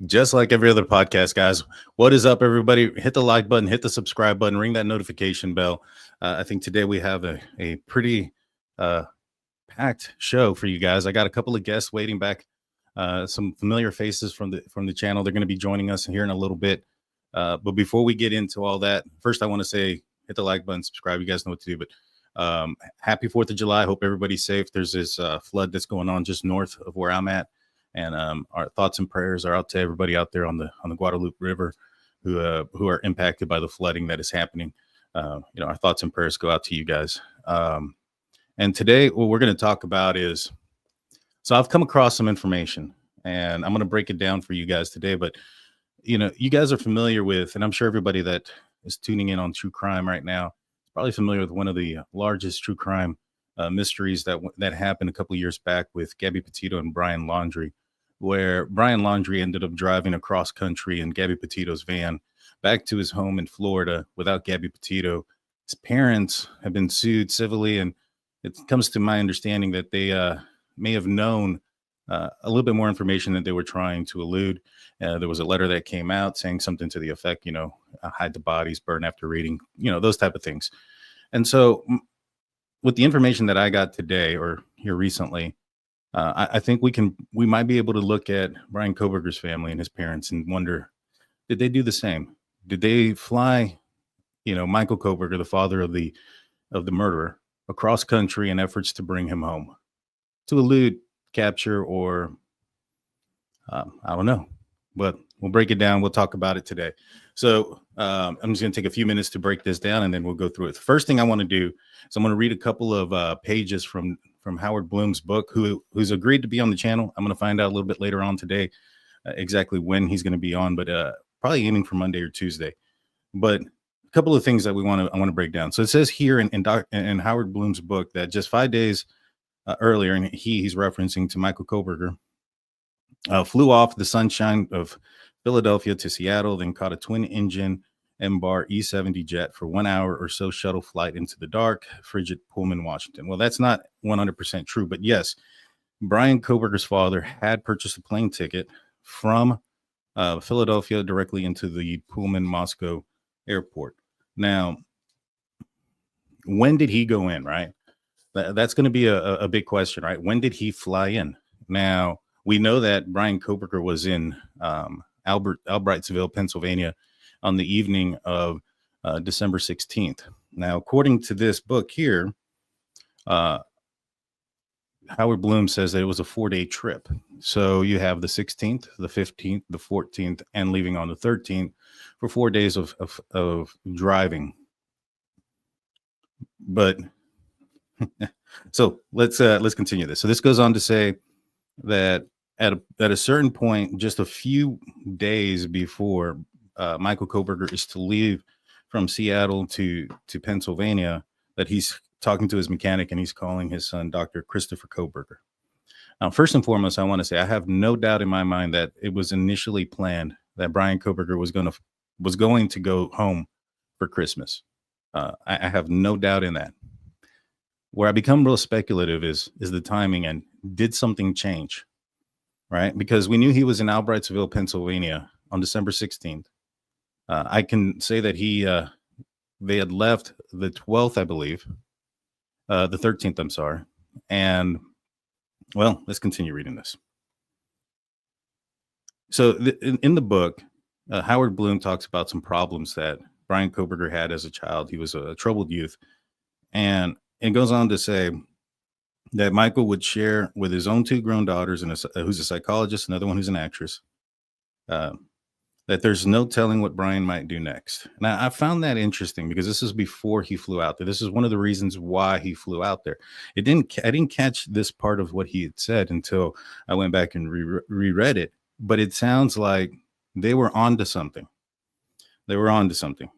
Just like every other podcast, guys. What is up, everybody? Hit the like button, hit the subscribe button, ring that notification bell. I think today we have a pretty packed show for you guys. I got a couple of guests waiting back, some familiar faces from the channel. They're going to be joining us here in a little bit. But before we get into all that, first I want to say hit the like button, subscribe. You guys know what to do. But happy 4th of July. Hope everybody's safe. There's this flood that's going on just north of where I'm at. And our thoughts and prayers are out to everybody out there on the Guadalupe River who are impacted by the flooding that is happening. Our thoughts and prayers go out to you guys. And today, what we're going to talk about is, so I've come across some information, and I'm going to break it down for you guys today. But you guys are familiar with, and I'm sure everybody that is tuning in on true crime right now is probably familiar with one of the largest true crime mysteries that happened a couple of years back with Gabby Petito and Brian Laundrie, where Brian Laundrie ended up driving across country in Gabby Petito's van back to his home in Florida without Gabby Petito. His parents have been sued civilly, and it comes to my understanding that they may have known a little bit more information that they were trying to elude. There was a letter that came out saying something to the effect, hide the bodies, burn after reading, those type of things. And so with the information that I got today or here recently, I think we might be able to look at Bryan Kohberger's family and his parents and wonder, did they do the same? Did they fly, Michael Koberger, the father of the murderer, across country in efforts to bring him home, to elude capture or I don't know, but we'll break it down. We'll talk about it today. So I'm just going to take a few minutes to break this down, and then we'll go through it. The first thing I want to do is I'm going to read a couple of pages from Howard Bloom's book, who's agreed to be on the channel. I'm going to find out a little bit later on today exactly when he's going to be on, but probably aiming for Monday or Tuesday. But a couple of things that I want to break down. So it says here in Howard Bloom's book that just 5 days earlier, and he's referencing to Michael Koberger, flew off the sunshine of Philadelphia to Seattle, then caught a twin-engine M-Bar E-70 jet for 1 hour or so shuttle flight into the dark, frigid Pullman, Washington. Well, that's not 100% true, but yes, Bryan Kohberger's father had purchased a plane ticket from Philadelphia directly into the Pullman Moscow airport. Now, when did he go in, right? That's going to be a big question, right? When did he fly in? Now, we know that Bryan Kohberger was in Albrightsville, Pennsylvania on the evening of December 16th. Now, according to this book here, Howard Bloom says that it was a 4-day trip. So you have the 16th, the 15th, the 14th, and leaving on the 13th for 4 days of driving. But so let's continue this. So this goes on to say that at a certain point, just a few days before Michael Koberger is to leave from Seattle to Pennsylvania, that he's talking to his mechanic and he's calling his son Dr. Christopher Koberger. Now, first and foremost, I want to say I have no doubt in my mind that it was initially planned that Bryan Kohberger was going to go home for Christmas. I have no doubt in that. Where I become real speculative is the timing, and did something change, right? Because we knew he was in Albrightsville, Pennsylvania on December 16th. I can say that they had left the 12th, I believe, the 13th, I'm sorry. And well, let's continue reading this. So in the book, Howard Bloom talks about some problems that Bryan Kohberger had as a child. He was a troubled youth. And it goes on to say that Michael would share with his own 2 grown daughters, and who's a psychologist, another one who's an actress, that there's no telling what Bryan might do next. Now, I found that interesting because this is before he flew out there. This is one of the reasons why he flew out there. I didn't catch this part of what he had said until I went back and reread it, but it sounds like they were onto something. They were onto something.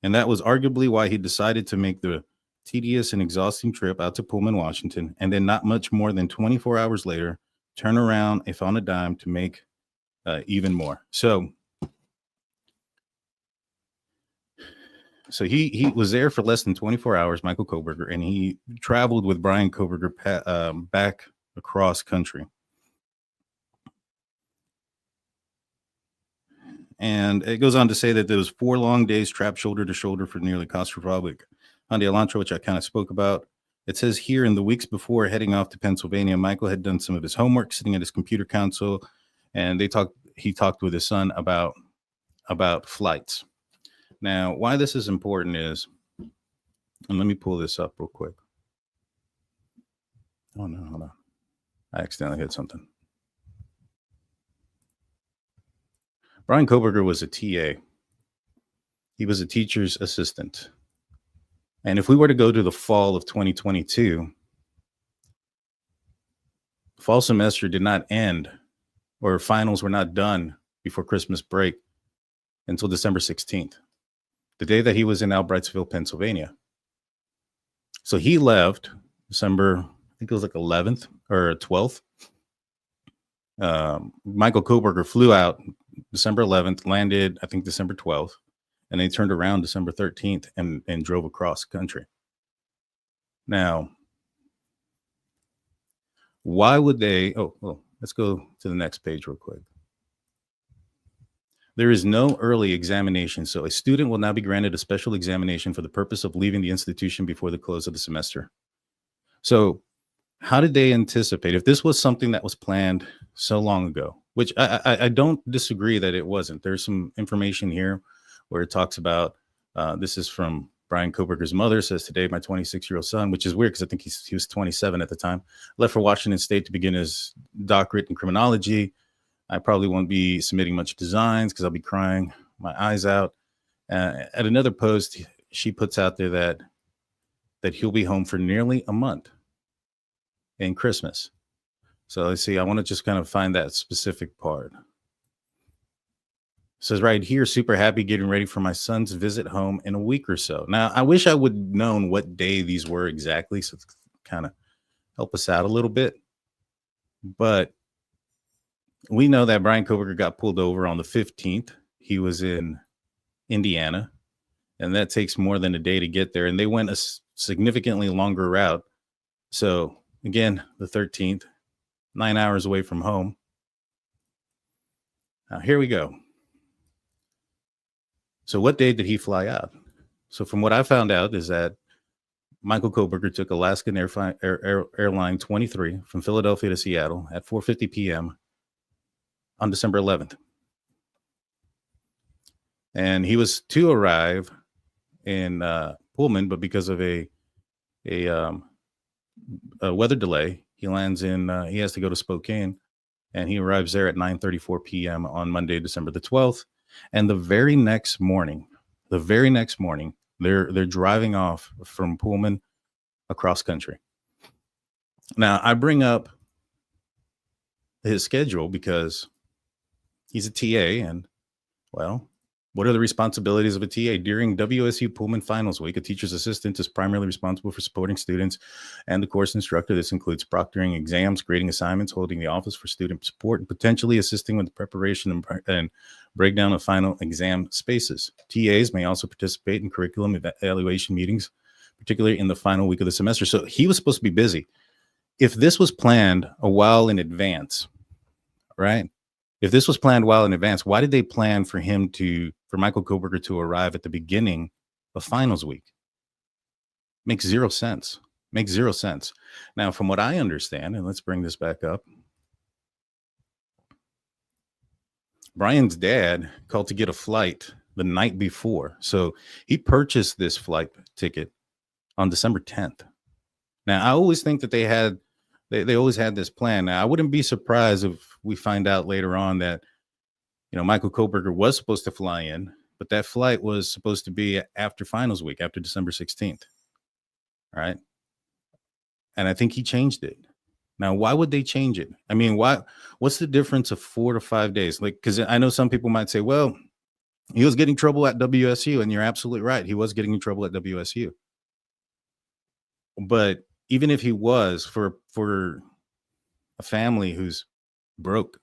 And that was arguably why he decided to make the tedious and exhausting trip out to Pullman, Washington, and then not much more than 24 hours later, turn around if on a dime to make even more. So he was there for less than 24 hours, Michael Koberger, and he traveled with Bryan Kohberger back across country. And it goes on to say that there was 4 long days trapped shoulder to shoulder for nearly claustrophobic Hyundai Elantra, which I kind of spoke about. It says here in the weeks before heading off to Pennsylvania, Michael had done some of his homework sitting at his computer console, and he talked with his son about flights. Now, why this is important is, and let me pull this up real quick. Oh no, hold on. I accidentally hit something. Bryan Kohberger was a TA. He was a teacher's assistant. And if we were to go to the fall of 2022, fall semester did not end, or finals were not done before Christmas break until December 16th, the day that he was in Albrightsville, Pennsylvania. So he left December, I think it was like 11th or 12th. Michael Koberger flew out December 11th, landed, I think, December 12th, and they turned around December 13th and drove across country. Now, why would they? Oh, well, let's go to the next page real quick. There is no early examination, so a student will now be granted a special examination for the purpose of leaving the institution before the close of the semester. So how did they anticipate, if this was something that was planned so long ago, which I don't disagree that it wasn't. There's some information here where it talks about, this is from Bryan Kohberger's mother, says, today my 26-year-old son, which is weird because I think he was 27 at the time, left for Washington State to begin his doctorate in criminology. I probably won't be submitting much designs because I'll be crying my eyes out. At another post, she puts out there that he'll be home for nearly a month in Christmas. So let's see, I want to just kind of find that specific part. It says right here, super happy getting ready for my son's visit home in a week or so. Now, I wish I would have known what day these were exactly, so it's kind of help us out a little bit. But we know that Bryan Kohberger got pulled over on the 15th. He was in Indiana, and that takes more than a day to get there. And they went a significantly longer route. So again, the 13th, 9 hours away from home. Now, here we go. So what day did he fly out? So from what I found out is that Michael Koberger took Alaskan Airline 23 from Philadelphia to Seattle at 4:50 p.m. on December 11th. And he was to arrive in Pullman, but because of a weather delay, he lands in, he has to go to Spokane, and he arrives there at 9:34 p.m. on Monday, December the 12th. And the very next morning, they're driving off from Pullman across country. Now, I bring up his schedule because he's a TA, and, well, what are the responsibilities of a TA? During WSU Pullman Finals Week, a teacher's assistant is primarily responsible for supporting students and the course instructor. This includes proctoring exams, grading assignments, holding the office for student support, and potentially assisting with the preparation and breakdown of final exam spaces. TAs may also participate in curriculum evaluation meetings, particularly in the final week of the semester. So he was supposed to be busy. If this was planned a while in advance, right? If this was planned well in advance, why did they plan for Michael Koberger to arrive at the beginning of finals week? Makes zero sense. Now, from what I understand, and let's bring this back up, Brian's dad called to get a flight the night before. So he purchased this flight ticket on December 10th. Now, I always think that they always had this plan. Now, I wouldn't be surprised if we find out later on that, Michael Koberger was supposed to fly in, but that flight was supposed to be after finals week, after December 16th. Right. And I think he changed it. Now, why would they change it? I mean, what's the difference of 4 to 5 days? Like, because I know some people might say, well, he was getting trouble at WSU, and you're absolutely right. He was getting in trouble at WSU. But even if he was, for a family who's broke,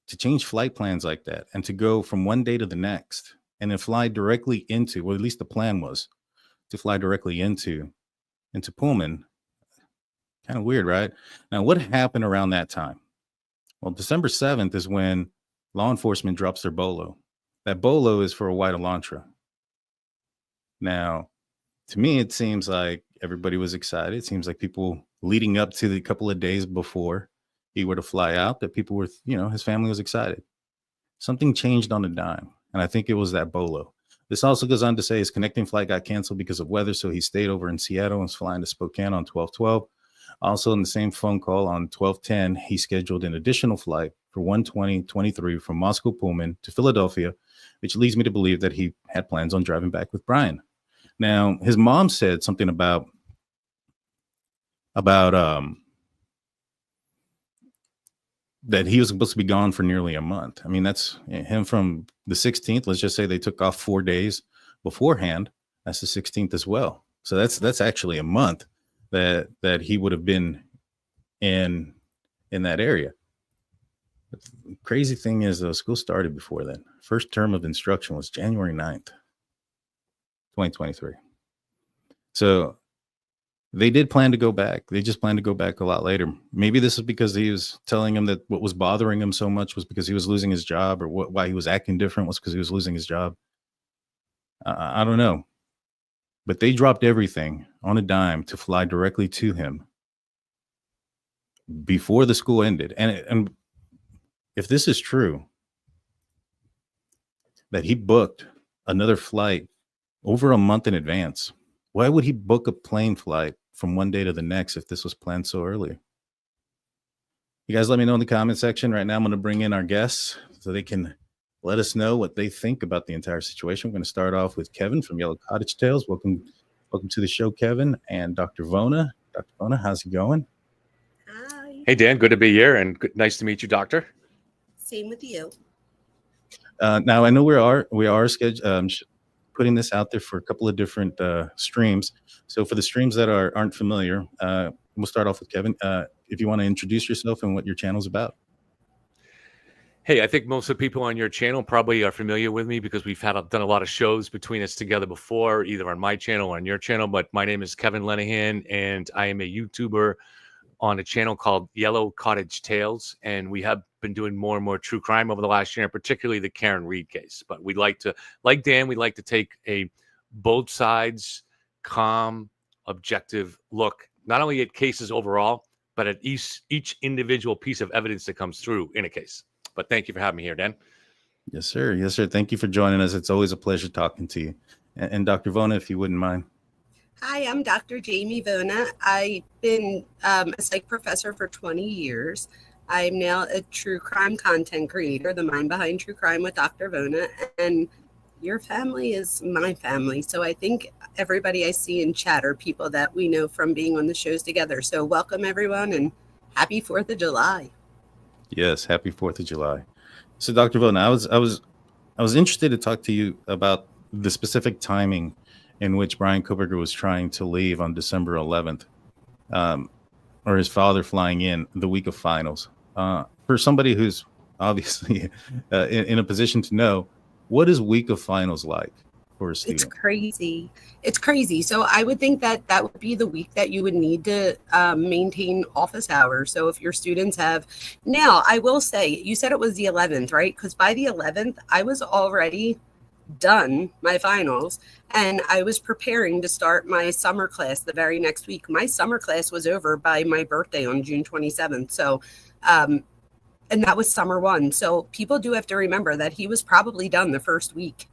to change flight plans like that and to go from one day to the next and then fly directly into, well, at least the plan was to fly directly into Pullman, kind of weird, right? Now, what happened around that time? Well, December 7th is when law enforcement drops their bolo That bolo is for a white Elantra. Now, to me, it seems like everybody was excited. It seems like people leading up to the couple of days before he were to fly out, that people were, his family was excited. Something changed on a dime, and I think it was that bolo. This also goes on to say his connecting flight got canceled because of weather, so he stayed over in Seattle and was flying to Spokane on 12/12. Also, in the same phone call on 12/10, he scheduled an additional flight for 1:20:23 from Moscow Pullman to Philadelphia, which leads me to believe that he had plans on driving back with Bryan. Now, his mom said something about that he was supposed to be gone for nearly a month. I mean, that's him from the 16th. Let's just say they took off 4 days beforehand. That's the 16th as well. So that's actually a month that he would have been in that area. But the crazy thing is, though, school started before then. First term of instruction was January 9th, 2023. So they did plan to go back. They just planned to go back a lot later. Maybe this is because he was telling him that what was bothering him so much was because he was losing his job, or why he was acting different was because he was losing his job. I don't know. But they dropped everything on a dime to fly directly to him before the school ended. And if this is true, that he booked another flight over a month in advance, why would he book a plane flight from one day to the next if this was planned so early? You guys let me know in the comment section. Right now, I'm going to bring in our guests so they can let us know what they think about the entire situation. We're going to start off with Kevin from Yellow Cottage Tales. Welcome to the show, Kevin, and Dr. Vona. Dr. Vona, how's it going? Hi. Hey, Dan. Good to be here, and nice to meet you, Doctor. Same with you. Now, I know we are scheduled. Putting this out there for a couple of different streams. So for the streams that aren't familiar, we'll start off with Kevin. If you want to introduce yourself and what your channel's about. Hey, I think most of the people on your channel probably are familiar with me because we've done a lot of shows between us together before, either on my channel or on your channel. But my name is Kevin Lenahan, and I am a YouTuber on a channel called Yellow Cottage Tales, and we have been doing more and more true crime over the last year, particularly the Karen Reed case. But we'd like to, like Dan, we'd like to take a both sides, calm, objective look, not only at cases overall, but at each individual piece of evidence that comes through in a case. But thank you for having me here, Dan. Yes, sir. Yes, sir. Thank you for joining us. It's always a pleasure talking to you. And Dr. Vona, if you wouldn't mind. Hi, I'm Dr. Jamie Vona. I've been a psych professor for 20 years. I'm now a true crime content creator, the mind behind true crime with Dr. Vona. And your family is my family. So I think everybody I see in chat are people that we know from being on the shows together. So welcome, everyone, and happy 4th of July. Yes, happy 4th of July. So, Dr. Vona, I was interested to talk to you about the specific timing in which Bryan Kohberger was trying to leave on December 11th, or his father flying in the week of finals. For somebody who's obviously in a position to know, what is week of finals like for a student? It's crazy. So I would think that would be the week that you would need to maintain office hours. So if your students have, now I will say, you said it was the 11th, right? Because by the 11th, I was already done my finals and I was preparing to start my summer class the very next week. My summer class was over by my birthday on June 27th. So, and that was summer 1. So people do have to remember that he was probably done the first week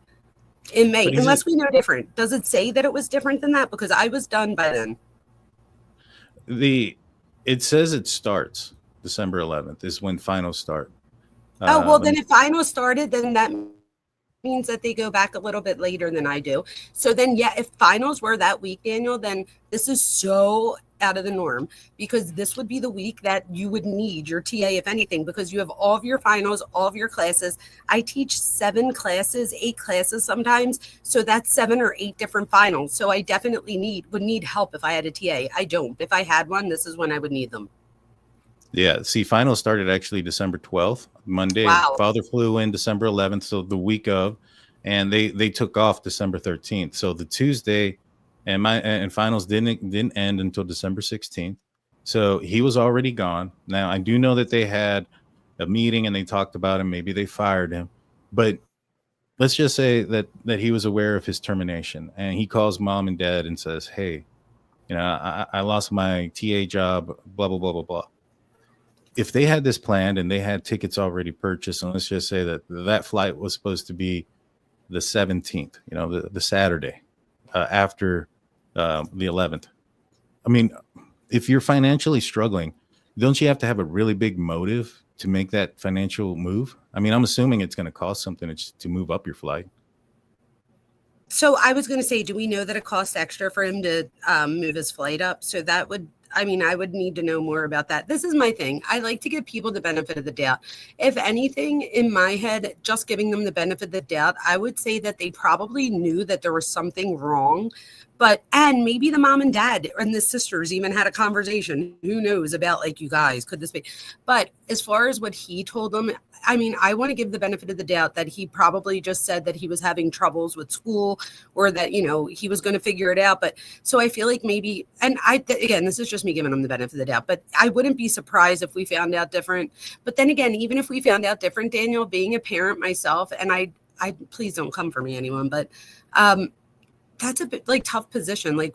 in May, unless we know different. Does it say that it was different than that? Because I was done by then. It says it starts December 11th is when finals start. Then if finals started, then that means that they go back a little bit later than I do. So then, yeah, if finals were that week, Daniel, then this is so out of the norm, because this would be the week that you would need your TA, if anything, because you have all of your finals, all of your classes. I teach 7 classes, 8 classes sometimes. So that's 7 or 8 different finals. So I definitely would need help if I had a TA. I don't. If I had one, this is when I would need them. Yeah, see, finals started actually December 12th, Monday. Wow. Father flew in December 11th, so the week of, and they took off December 13th. So the Tuesday, and finals didn't end until December 16th. So he was already gone. Now I do know that they had a meeting and they talked about him. Maybe they fired him, but let's just say that he was aware of his termination, and he calls mom and dad and says, "Hey, I lost my TA job, blah blah blah blah blah." If they had this planned and they had tickets already purchased, and let's just say that that flight was supposed to be the 17th, the Saturday after the 11th. I mean, if you're financially struggling, don't you have to have a really big motive to make that financial move? I mean, I'm assuming it's going to cost something to move up your flight. So I was going to say, do we know that it costs extra for him to move his flight up? So that would, I mean, I would need to know more about that. This is my thing. I like to give people the benefit of the doubt. If anything, in my head, just giving them the benefit of the doubt, I would say that they probably knew that there was something wrong. And maybe the mom and dad and the sisters even had a conversation. Who knows about, like, you guys, could this be? But as far as what he told them, I mean, I want to give the benefit of the doubt that he probably just said that he was having troubles with school, or that, he was going to figure it out. But so I feel like maybe, and again, this is just me giving him the benefit of the doubt, but I wouldn't be surprised if we found out different. But then again, even if we found out different, Daniel, being a parent myself, and I please don't come for me, anyone, but, that's a bit like tough position. Like,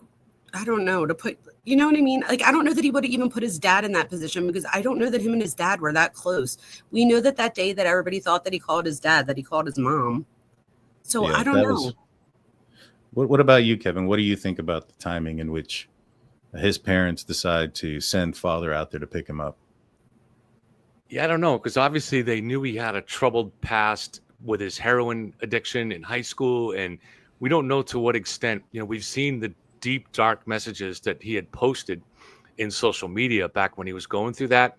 I don't know to put, you know what I mean? Like, I don't know that he would have even put his dad in that position, because I don't know that him and his dad were that close. We know that day that everybody thought that he called his dad, that he called his mom. So yeah, I don't know. What about you, Kevin? What do you think about the timing in which his parents decide to send father out there to pick him up? Yeah, I don't know, because obviously they knew he had a troubled past with his heroin addiction in high school, and we don't know to what extent. We've seen the deep, dark messages that he had posted in social media back when he was going through that.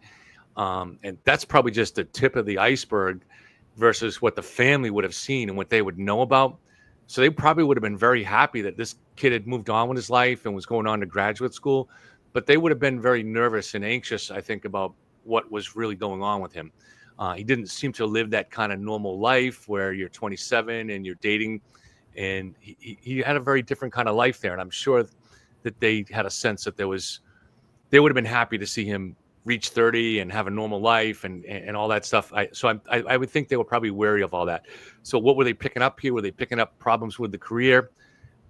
And that's probably just the tip of the iceberg versus what the family would have seen and what they would know about. So they probably would have been very happy that this kid had moved on with his life and was going on to graduate school. But they would have been very nervous and anxious, I think, about what was really going on with him. He didn't seem to live that kind of normal life where you're 27 and you're dating. And he had a very different kind of life there. And I'm sure that they had a sense that they would have been happy to see him reach 30 and have a normal life and all that stuff. I would think they were probably wary of all that. So what were they picking up here? Were they picking up problems with the career?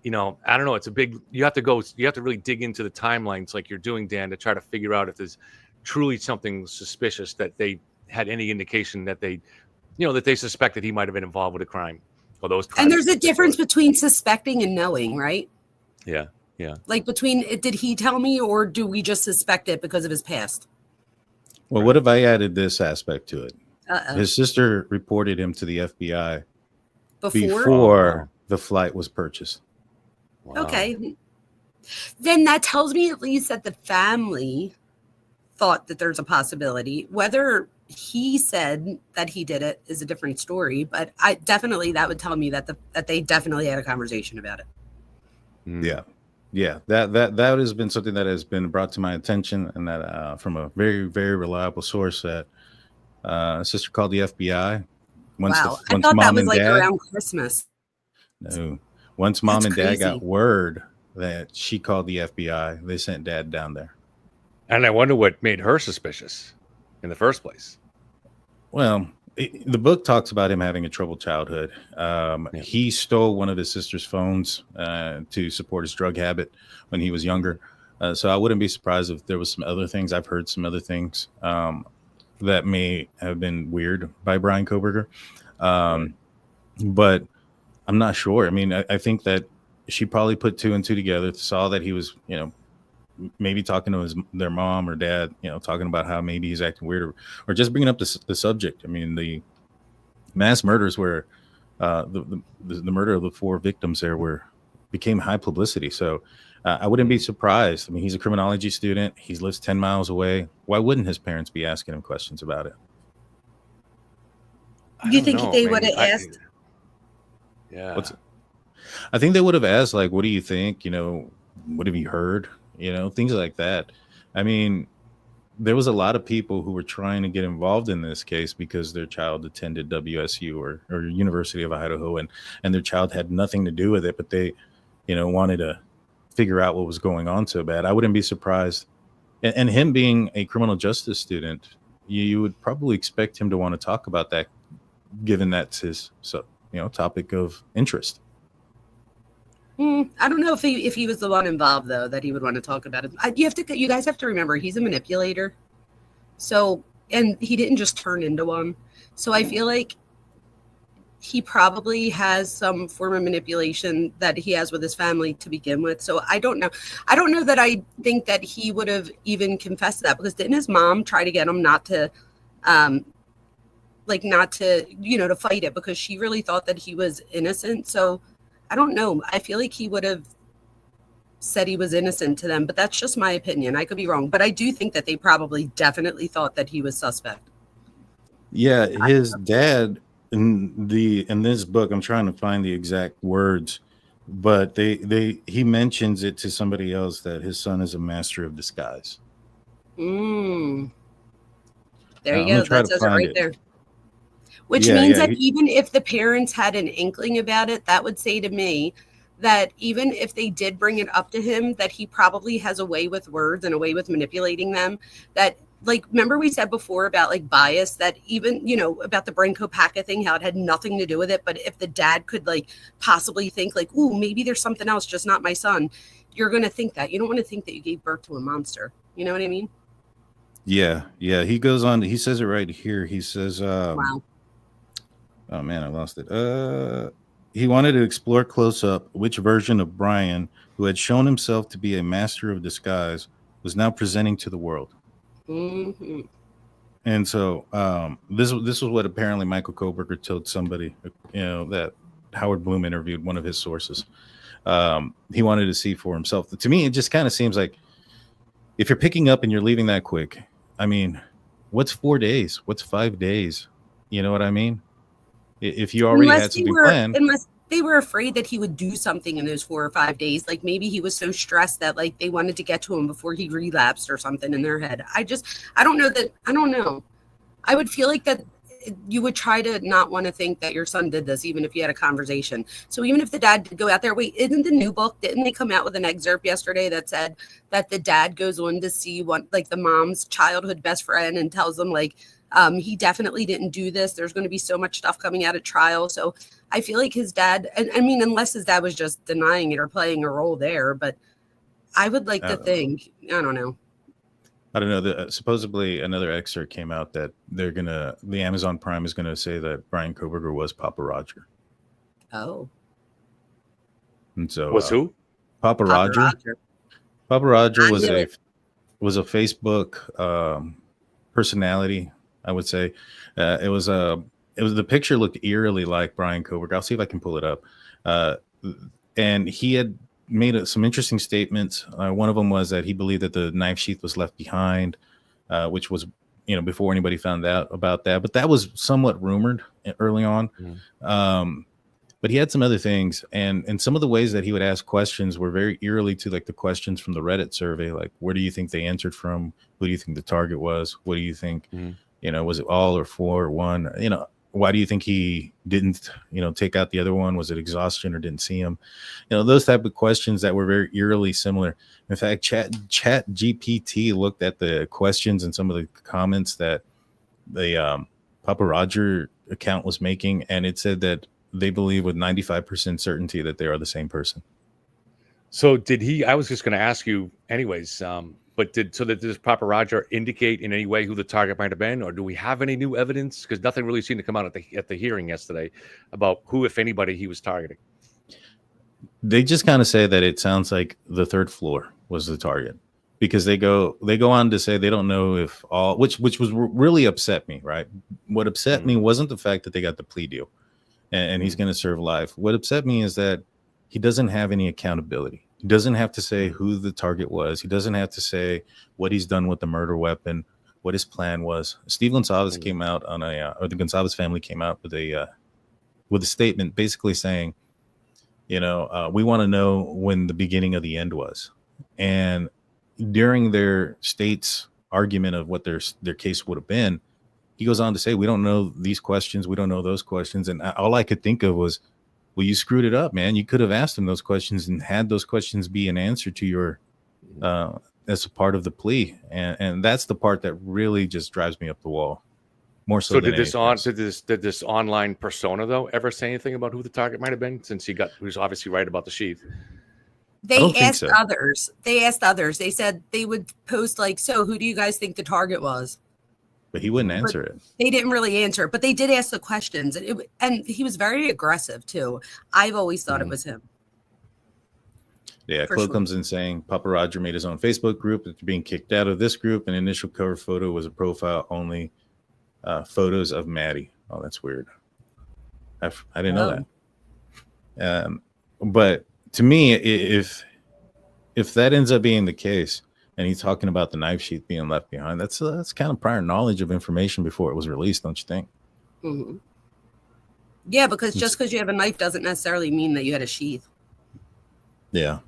I don't know. It's you have to really dig into the timelines like you're doing, Dan, to try to figure out if there's truly something suspicious, that they had any indication that they suspected he might have been involved with a crime. And there's a difference between suspecting and knowing, right? Yeah. Like, did he tell me, or do we just suspect it because of his past? Well, what if I added this aspect to it? Uh-oh. His sister reported him to the FBI before the flight was purchased. Wow. Okay. Then that tells me at least that the family thought that there's a possibility. Whether he said that he did it is a different story, but that would tell me that they definitely had a conversation about it. Yeah. That has been something that has been brought to my attention, and that from a very, very reliable source, that sister called the FBI. I thought that was like around Christmas. No, once mom and dad got word that she called the FBI, they sent dad down there. And I wonder what made her suspicious in the first place. Well, the book talks about him having a troubled childhood. He stole one of his sister's phones to support his drug habit when he was younger. So I wouldn't be surprised if there was some other things. I've heard some other things that may have been weird by Bryan Kohberger. But I'm not sure. I mean, I think that she probably put two and two together, saw that he was, maybe talking to their mom or dad, talking about how maybe he's acting weird, or just bringing up the subject. I mean, the mass murders were the murder of the 4 victims there became high publicity. So I wouldn't be surprised. I mean, he's a criminology student. He lives 10 miles away. Why wouldn't his parents be asking him questions about it? You think they would have asked? Yeah. I think they would have asked, like, what do you think? What have you heard? Things like that. I mean, there was a lot of people who were trying to get involved in this case because their child attended WSU or University of Idaho, and their child had nothing to do with it, but they, wanted to figure out what was going on so bad. I wouldn't be surprised. And him being a criminal justice student, you would probably expect him to want to talk about that, given that's his topic of interest. I don't know if he was the one involved though that he would want to talk about it. You guys have to remember he's a manipulator. So, and he didn't just turn into one. So I feel like he probably has some form of manipulation that he has with his family to begin with. So I don't know. I don't know that I think that he would have even confessed to that, because didn't his mom try to get him not to to fight it, because she really thought that he was innocent. So I don't know. I feel like he would have said he was innocent to them, but that's just my opinion. I could be wrong, but I do think that they probably definitely thought that he was suspect. Yeah, his dad in this book, I'm trying to find the exact words, but he mentions it to somebody else that his son is a master of disguise. There you go. That says it right there. Which means that even if the parents had an inkling about it, that would say to me that even if they did bring it up to him, that he probably has a way with words and a way with manipulating them. That, like, remember we said before about like bias, that even, about the Bryan Kohberger thing, how it had nothing to do with it. But if the dad could like possibly think like, ooh, maybe there's something else, just not my son, you're going to think that. You don't want to think that you gave birth to a monster. You know what I mean? Yeah. He goes on. He says it right here. He says, wow. Oh man, I lost it. He wanted to explore close up which version of Bryan, who had shown himself to be a master of disguise, was now presenting to the world. Mm-hmm. And so this was what apparently Michael Koberger told somebody, that Howard Bloom interviewed, one of his sources. He wanted to see for himself. To me, it just kind of seems like if you're picking up and you're leaving that quick, I mean, what's 4 days? What's 5 days? You know what I mean? If you already had something planned. Unless they were afraid that he would do something in those 4 or 5 days. Like maybe he was so stressed that like they wanted to get to him before he relapsed or something in their head. I don't know. I would feel like that you would try to not want to think that your son did this, even if you had a conversation. So even if the dad did go out there, wait, isn't the new book, didn't they come out with an excerpt yesterday that said that the dad goes on to see the mom's childhood best friend and tells them like, he definitely didn't do this. There's going to be so much stuff coming out at trial. So I feel like his dad, and I mean, unless his dad was just denying it or playing a role there, but I would like to think, I don't know. Supposedly another excerpt came out that the Amazon Prime is going to say that Bryan Kohberger was Papa Roger. Oh. And so was who? Papa Roger. Papa Roger was a Facebook personality, I would say. The picture looked eerily like Bryan Kohberger. I'll see if I can pull it up. And he had made some interesting statements. One of them was that he believed that the knife sheath was left behind, which was, before anybody found out about that. But that was somewhat rumored early on. But he had some other things, and some of the ways that he would ask questions were very eerily to like the questions from the Reddit survey, like where do you think they answered from? Who do you think the target was? What do you think? Was it all or 4 or 1? Why do you think he didn't, take out the other one? Was it exhaustion or didn't see him? Those type of questions that were very eerily similar. In fact, Chat GPT looked at the questions and some of the comments that the Papa Roger account was making, and it said that they believe with 95% certainty that they are the same person. So I was just going to ask you anyways, but did this Papa Roger indicate in any way who the target might have been, or do we have any new evidence? Because nothing really seemed to come out at the hearing yesterday about who, if anybody, he was targeting. They just kind of say that it sounds like the 3rd floor was the target, because they go on to say they don't know if all, which was really upset me, right? What upset me wasn't the fact that they got the plea deal and he's going to serve life. What upset me is that he doesn't have any accountability. He doesn't have to say who the target was. He doesn't have to say what he's done with the murder weapon, what his plan was. Steve Goncalves came out or the Goncalves family came out with a statement basically saying, we want to know when the beginning of the end was. And during their state's argument of what their case would have been, he goes on to say, we don't know these questions. We don't know those questions. And all I could think of was, well, you screwed it up, man. You could have asked him those questions and had those questions be an answer to your as a part of the plea. And that's the part that really just drives me up the wall. more so So than did this anything else. did this online persona though ever say anything about who the target might have been? Since he was obviously right about the sheath. I don't They think asked so. others. They asked others. They said they would post like, so who do you guys think the target was? But he wouldn't But answer it. they didn't really answer, but they did ask the questions. And he was very aggressive too. I've always thought it was him. Yeah, For Chloe sure. comes in saying Papa Roger made his own Facebook group after being kicked out of this group. An initial cover photo was a profile only photos of Maddie. Oh, that's weird. I didn't know that. But to me, if that ends up being the case, and he's talking about the knife sheath being left behind, that's kind of prior knowledge of information before it was released, don't you think? Mm-hmm. Yeah, because just because you have a knife doesn't necessarily mean that you had a sheath. Yeah.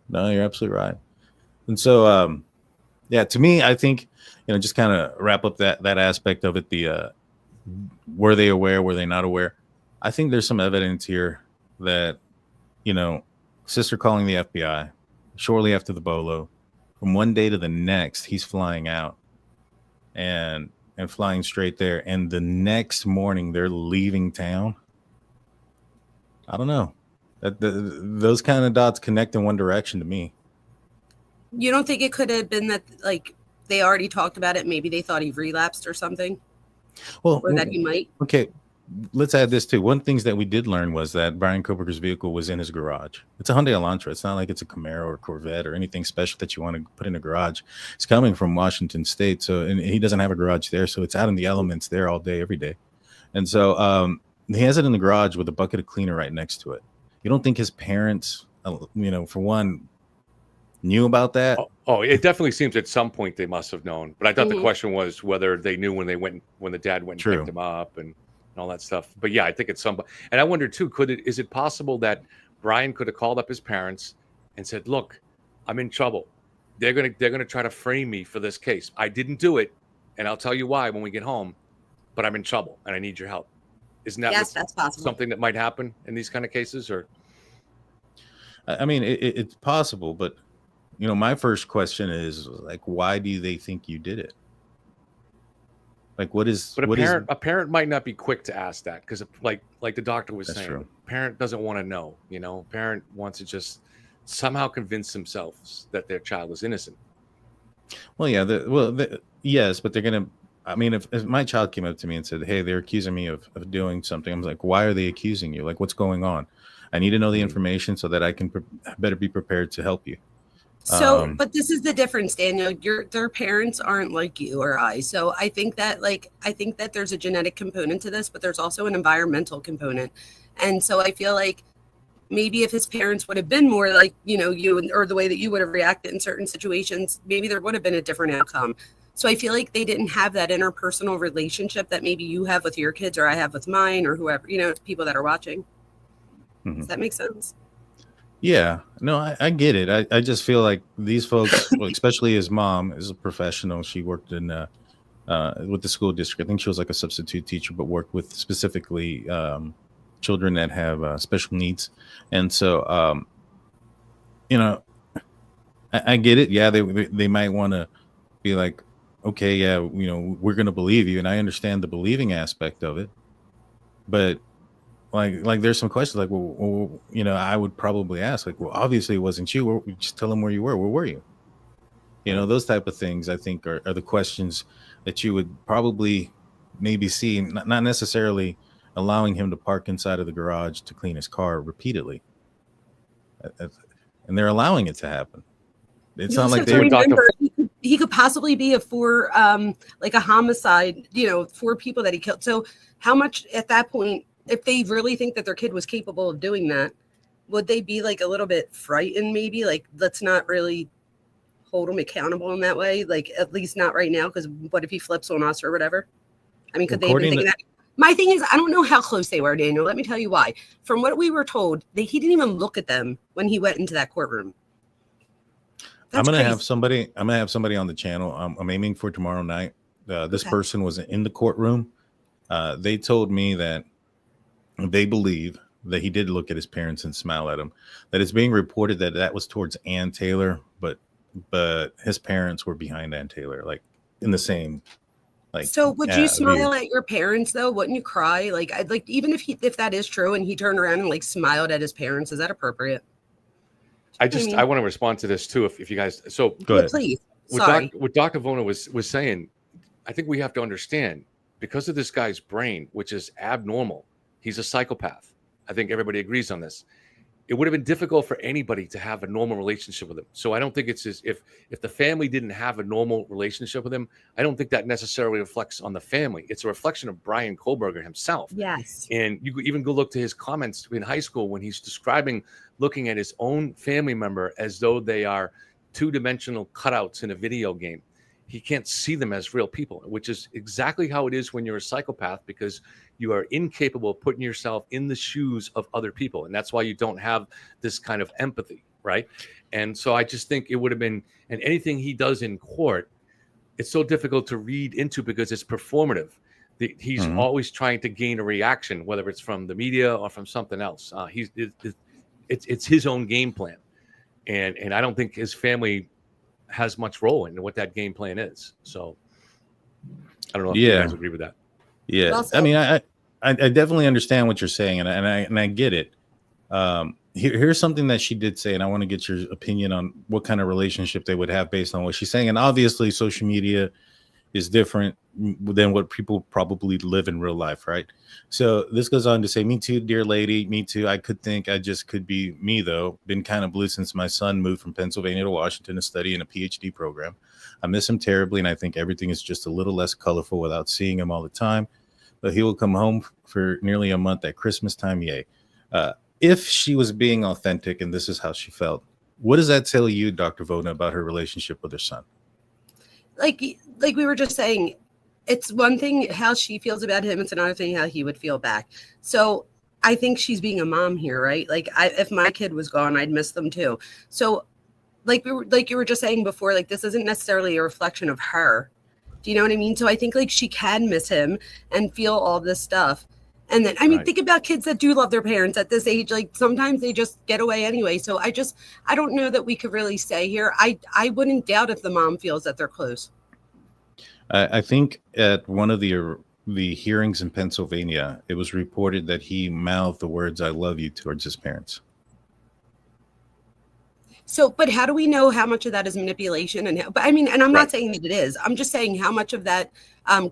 No, you're absolutely right. And so, yeah, to me, I think, just kind of wrap up that aspect of it. The were they aware? Were they not aware? I think there's some evidence here that, sister calling the FBI shortly after the bolo, from one day to the next, he's flying out and flying straight there. And the next morning they're leaving town. I don't know. Those kind of dots connect in one direction to me. You don't think it could have been that, like, they already talked about it? Maybe they thought he relapsed or something? Well, Or that he might? Okay, let's add this too. One of the things that we did learn was that Bryan Kohberger's vehicle was in his garage. It's a Hyundai Elantra. It's not like it's a Camaro or Corvette or anything special that you want to put in a garage. It's coming from Washington State, and he doesn't have a garage there, so it's out in the elements there all day, every day. And so he has it in the garage with a bucket of cleaner right next to it. You don't think his parents, for one, knew about that? Oh, it definitely seems at some point they must have known. But I thought the question was whether they knew when the dad went and picked him up and all that stuff. But yeah, I think it's somebody. And I wonder too, is it possible that Bryan could have called up his parents and said, "Look, I'm in trouble. They're gonna try to frame me for this case. I didn't do it, and I'll tell you why when we get home. But I'm in trouble and I need your help." Isn't that that's possible. Something that might happen in these kind of cases? Or I mean, it's possible, but my first question is, like, why do they think you did it? Like, what is? But a parent might not be quick to ask that, because like the doctor was saying, true. Parent doesn't want to know. Parent wants to just somehow convince themselves that their child is innocent. Well, yeah, yes, but they're gonna. I mean, if my child came up to me and said, "Hey, they're accusing me of doing something," I'm like, "Why are they accusing you? Like, what's going on? I need to know the information so that I can better be prepared to help you." So, but this is the difference, Daniel. Their parents aren't like you or I. So I think that there's a genetic component to this, but there's also an environmental component. And so I feel like maybe if his parents would have been more like, you, or the way that you would have reacted in certain situations, maybe there would have been a different outcome. So I feel like they didn't have that interpersonal relationship that maybe you have with your kids or I have with mine or whoever, people that are watching. Does that make sense? Yeah, no, I get it. I just feel like these folks, well, especially his mom, is a professional. She worked in with the school district. I think she was like a substitute teacher, but worked with specifically children that have special needs. And so, I get it. Yeah, they might want to be like, okay, yeah, we're going to believe you. And I understand the believing aspect of it. But like there's some questions like, well, I would probably ask, like, well, obviously it wasn't you. Just tell them where you were. Where were you? Those type of things, I think, are the questions that you would probably maybe see, not necessarily allowing him to park inside of the garage to clean his car repeatedly. And they're allowing it to happen. It's not like they remember he could possibly be like a homicide, 4 people that he killed. So how much at that point, if they really think that their kid was capable of doing that, would they be like a little bit frightened? Maybe like, let's not really hold him accountable in that way. Like, at least not right now. Because what if he flips on us or whatever? I mean, could they even think that? My thing is, I don't know how close they were, Daniel. Let me tell you why. From what we were told, he didn't even look at them when he went into that courtroom. I'm gonna have somebody on the channel. I'm aiming for tomorrow night. This person was in the courtroom. They told me that they believe that he did look at his parents and smile at him. That it's being reported that was towards Ann Taylor, but his parents were behind Ann Taylor, like in the same Like, So would you weird. smile at your parents though? Wouldn't you cry? Like, I'd like, even if that is true and he turned around and like smiled at his parents, is that appropriate? I want to respond to this too. If you guys, so Go ahead. Please. what Sorry. what Dr. Vona was saying, I think we have to understand, because of this guy's brain, which is abnormal, he's a psychopath. I think everybody agrees on this. It would have been difficult for anybody to have a normal relationship with him. So I don't think it's as if the family didn't have a normal relationship with him, I don't think that necessarily reflects on the family. It's a reflection of Bryan Kohberger himself. Yes. And you even go look to his comments in high school when he's describing looking at his own family member as though they are two-dimensional cutouts in a video game. He can't see them as real people, which is exactly how it is when you're a psychopath, because you are incapable of putting yourself in the shoes of other people. And that's why you don't have this kind of empathy, right? And so I just think it would have been, and anything he does in court, it's so difficult to read into because it's performative. He's always trying to gain a reaction, whether it's from the media or from something else. It's his own game plan. And I don't think his family has much role in what that game plan is. So I don't know if you guys agree with that. Yeah. Also, I mean, I definitely understand what you're saying, and I get it. Here's something that she did say, and I want to get your opinion on what kind of relationship they would have based on what she's saying. And obviously social media is different than what people probably live in real life, right? So this goes on to say, me too, dear lady, me too. I just could be me, though. Been kind of blue since my son moved from Pennsylvania to Washington to study in a PhD program. I miss him terribly, and I think everything is just a little less colorful without seeing him all the time. But he will come home for nearly a month at Christmas time, yay. If she was being authentic and this is how she felt, what does that tell you, Dr. Vona, about her relationship with her son? Like we were just saying, it's one thing how she feels about him. It's another thing how he would feel back. So I think she's being a mom here, right? Like if my kid was gone, I'd miss them too. So like you were just saying before, like this isn't necessarily a reflection of her. Do you know what I mean? So I think like she can miss him and feel all this stuff. And then, I mean, think about kids that do love their parents at this age. Like sometimes they just get away anyway. So I don't know that we could really say here. I wouldn't doubt if the mom feels that they're close. I think at one of the hearings in Pennsylvania, it was reported that he mouthed the words, "I love you," towards his parents. So, but how do we know how much of that is manipulation? And I'm not saying that it is. I'm just saying how much of that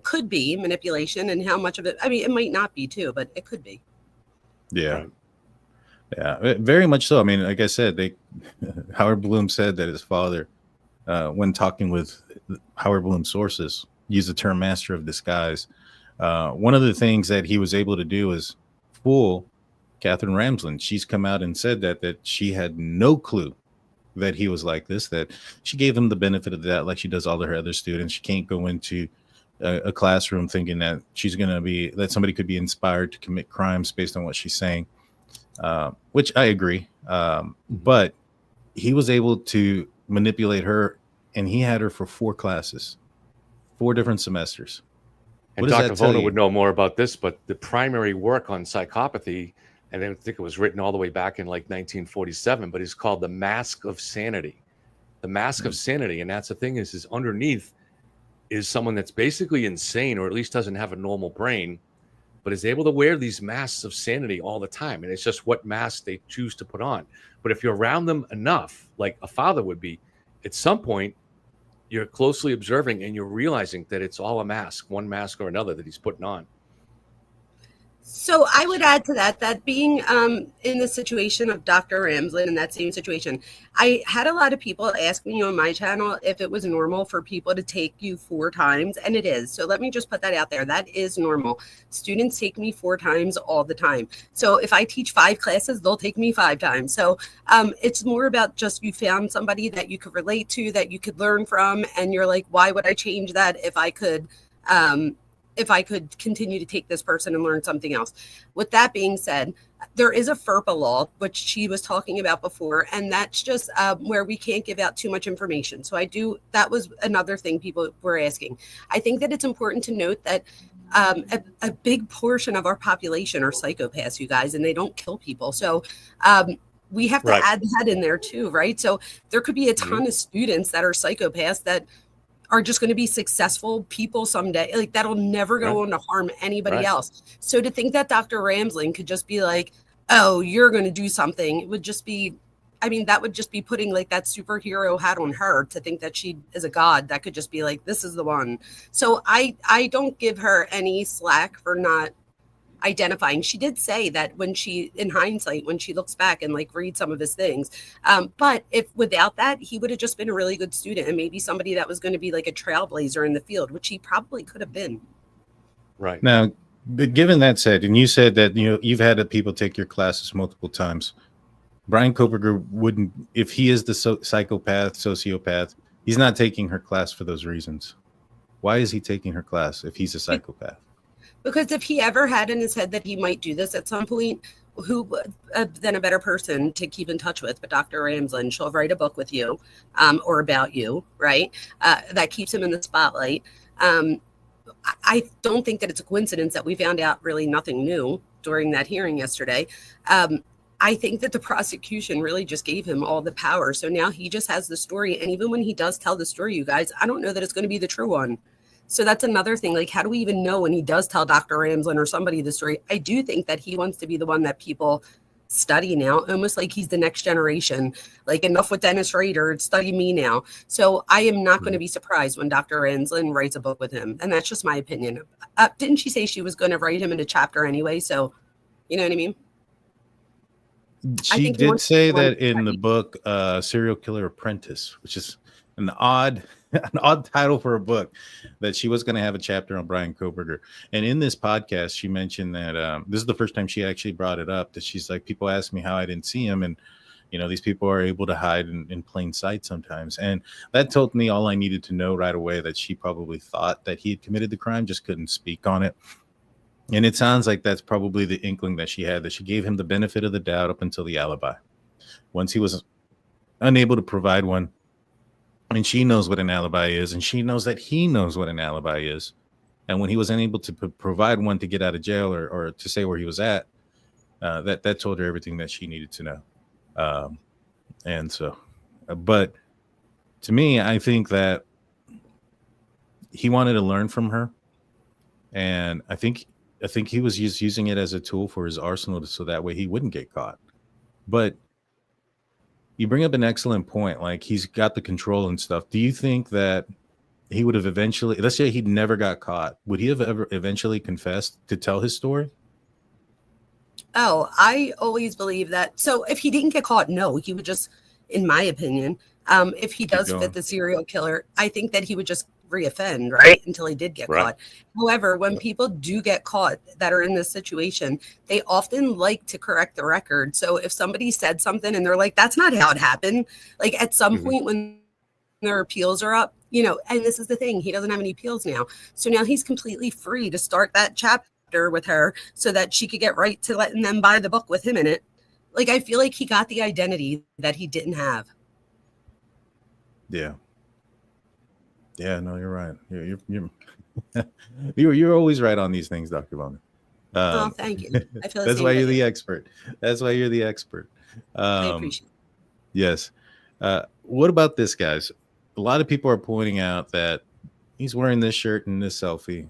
could be manipulation and how much of it, I mean, it might not be too, but it could be. Yeah. Yeah, very much so. I mean, like I said, Howard Bloom said that his father, when talking with Howard Bloom sources, used the term master of disguise. One of the things that he was able to do is fool Catherine Ramsland. She's come out and said that she had no clue that he was like this, that she gave him the benefit of that, like she does all of her other students. She can't go into a classroom thinking that that somebody could be inspired to commit crimes based on what she's saying, which I agree. But he was able to manipulate her, and he had her for 4 classes, 4 different semesters. And Dr. Vona would know more about this, but the primary work on psychopathy, and I think it was written all the way back in like 1947, but it's called The Mask of Sanity. The Mask of Sanity. And that's the thing is underneath is someone that's basically insane, or at least doesn't have a normal brain, but is able to wear these masks of sanity all the time. And it's just what mask they choose to put on. But if you're around them enough, like a father would be, at some point, you're closely observing and you're realizing that it's all a mask, one mask or another that he's putting on. So I would add to that being in the situation of Dr. Ramsland, in that same situation, I had a lot of people ask me on my channel if it was normal for people to take you 4 times, and it is. So let me just put that out there. That is normal. Students take me 4 times all the time. So if I teach 5 classes, they'll take me 5 times. So it's more about just you found somebody that you could relate to, that you could learn from, and you're like, why would I change that if I could continue to take this person and learn something else. With that being said, there is a FERPA law, which she was talking about before, and that's just where we can't give out too much information. So that was another thing people were asking. I think that it's important to note that a big portion of our population are psychopaths, you guys, and they don't kill people. So we have to add that in there too, right? So there could be a ton of students that are psychopaths that are just going to be successful people someday. Like that'll never go on to harm anybody else. So to think that Dr. Ramsling could just be like, oh, you're going to do something, it would just be, I mean, that would just be putting like that superhero hat on her to think that she is a god that could just be like, this is the one. So I don't give her any slack for not identifying. She did say that when she, in hindsight, when she looks back and like reads some of his things, but if without that, he would have just been a really good student and maybe somebody that was going to be like a trailblazer in the field, which he probably could have been. Right. Now, but given that said, and you said that, you know, you've had people take your classes multiple times. Bryan Kohberger wouldn't, if he is the psychopath, sociopath, he's not taking her class for those reasons. Why is he taking her class if he's a psychopath? Because if he ever had in his head that he might do this at some point, who then a better person to keep in touch with but Dr. Ramsland? She'll write a book with you or about you, right? That keeps him in the spotlight. I don't think that it's a coincidence that we found out really nothing new during that hearing yesterday. I think that the prosecution really just gave him all the power. So now he just has the story. And even when he does tell the story, you guys, I don't know that it's going to be the true one. So that's another thing. Like, how do we even know when he does tell Dr. Ramsland or somebody the story? I do think that he wants to be the one that people study now, almost like he's the next generation. Like, enough with Dennis Rader, study me now. So I am not going to be surprised when Dr. Ramsland writes a book with him. And that's just my opinion. Didn't she say she was going to write him in a chapter anyway? So, you know what I mean? She did say that in the book, Serial Killer Apprentice, which is an odd title for a book, that she was going to have a chapter on Bryan Kohberger. And in this podcast, she mentioned that this is the first time she actually brought it up, that she's like, people ask me how I didn't see him. And, you know, these people are able to hide in plain sight sometimes. And that told me all I needed to know right away, that she probably thought that he had committed the crime, just couldn't speak on it. And it sounds like that's probably the inkling that she had, that she gave him the benefit of the doubt up until the alibi. Once he was unable to provide one, and she knows what an alibi is, and she knows that he knows what an alibi is. And when he was unable to provide one to get out of jail or to say where he was at, that told her everything that she needed to know. And so, but to me, I think that he wanted to learn from her. And I think he was just using it as a tool for his arsenal so that way he wouldn't get caught. But you bring up an excellent point. Like, he's got the control and stuff. Do you think that he would have eventually, let's say he never got caught, would he have ever eventually confessed to tell his story? Oh, I always believe that. So if he didn't get caught, no, he would just, in my opinion, if he does fit the serial killer, I think that he would just reoffend, right, until he did get caught. However, when people do get caught that are in this situation, they often like to correct the record. So if somebody said something and they're like, that's not how it happened, like at some point when their appeals are up, you know, and this is the thing, he doesn't have any appeals now. So now he's completely free to start that chapter with her so that she could get right to letting them buy the book with him in it. Like, I feel like he got the identity that he didn't have. Yeah. Yeah, no, you're right. You're always right on these things, Dr. Bowman. Oh, thank you. I feel that's why you're the expert. That's why you're the expert. I appreciate it. Yes. What about this, guys? A lot of people are pointing out that he's wearing this shirt in this selfie.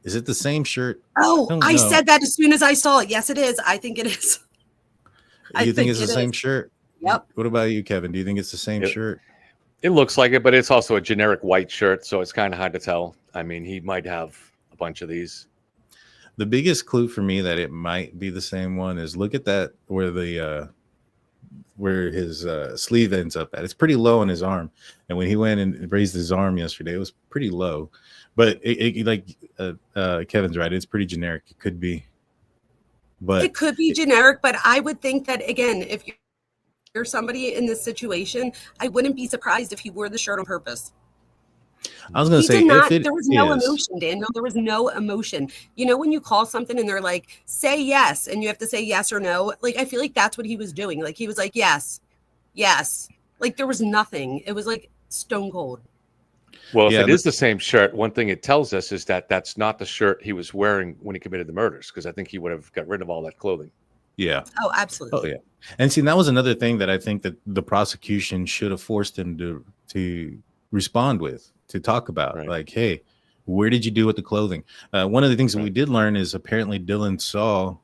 Is it the same shirt? Oh, I said that as soon as I saw it. Yes, it is. I think it is. You think it's the same shirt? Yep. What about you, Kevin? Do you think it's the same shirt? It looks like it, but it's also a generic white shirt, so it's kind of hard to tell. I mean, he might have a bunch of these. The biggest clue for me that it might be the same one is look at that where his sleeve ends up at. It's pretty low on his arm, and when he went and raised his arm yesterday, it was pretty low. But Kevin's right; it's pretty generic. It could be, but it could be generic. But I would think that, again, if you're somebody in this situation, I wouldn't be surprised if he wore the shirt on purpose. I was going to say, there was no emotion, Daniel. There was no emotion. You know, when you call something and they're like, say yes, and you have to say yes or no. Like, I feel like that's what he was doing. Like, he was like, yes. Like, there was nothing. It was like stone cold. Well, if it is the same shirt, one thing it tells us is that that's not the shirt he was wearing when he committed the murders, because I think he would have got rid of all that clothing. Yeah. Oh, absolutely. Oh, yeah. And see, that was another thing that I think that the prosecution should have forced him to respond with, to talk about. Right. Like, hey, where did you do with the clothing? One of the things that we did learn is apparently Dylan saw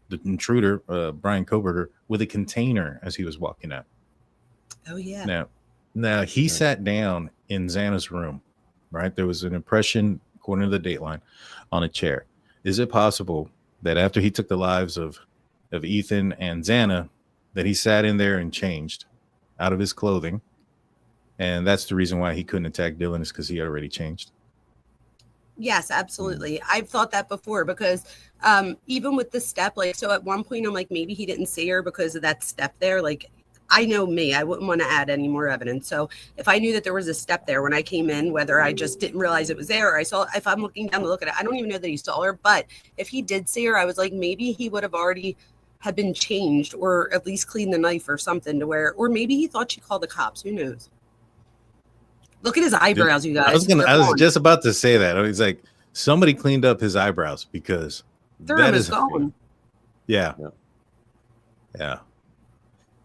the intruder, Bryan Kohberger, with a container as he was walking out. Oh yeah. Now he sat down in Xana's room, right? There was an impression, according to the Dateline, on a chair. Is it possible that after he took the lives of Ethan and Xana, that he sat in there and changed out of his clothing, and that's the reason why he couldn't attack Dylan, is because he had already changed? Yes, absolutely. I've thought that before, because even with the step, like, so at one point I'm like, maybe he didn't see her because of that step there. Like, I know me, I wouldn't want to add any more evidence. So if I knew that there was a step there when I came in, whether I just didn't realize it was there, or I saw, if I'm looking down to look at it, I don't even know that he saw her. But if he did see her, I was like, maybe he would have already had been changed, or at least cleaned the knife or something, to where, or maybe he thought she called the cops. Who knows? Look at his eyebrows, you guys. I was just about to say that. I was like, somebody cleaned up his eyebrows, because that is gone. Yeah.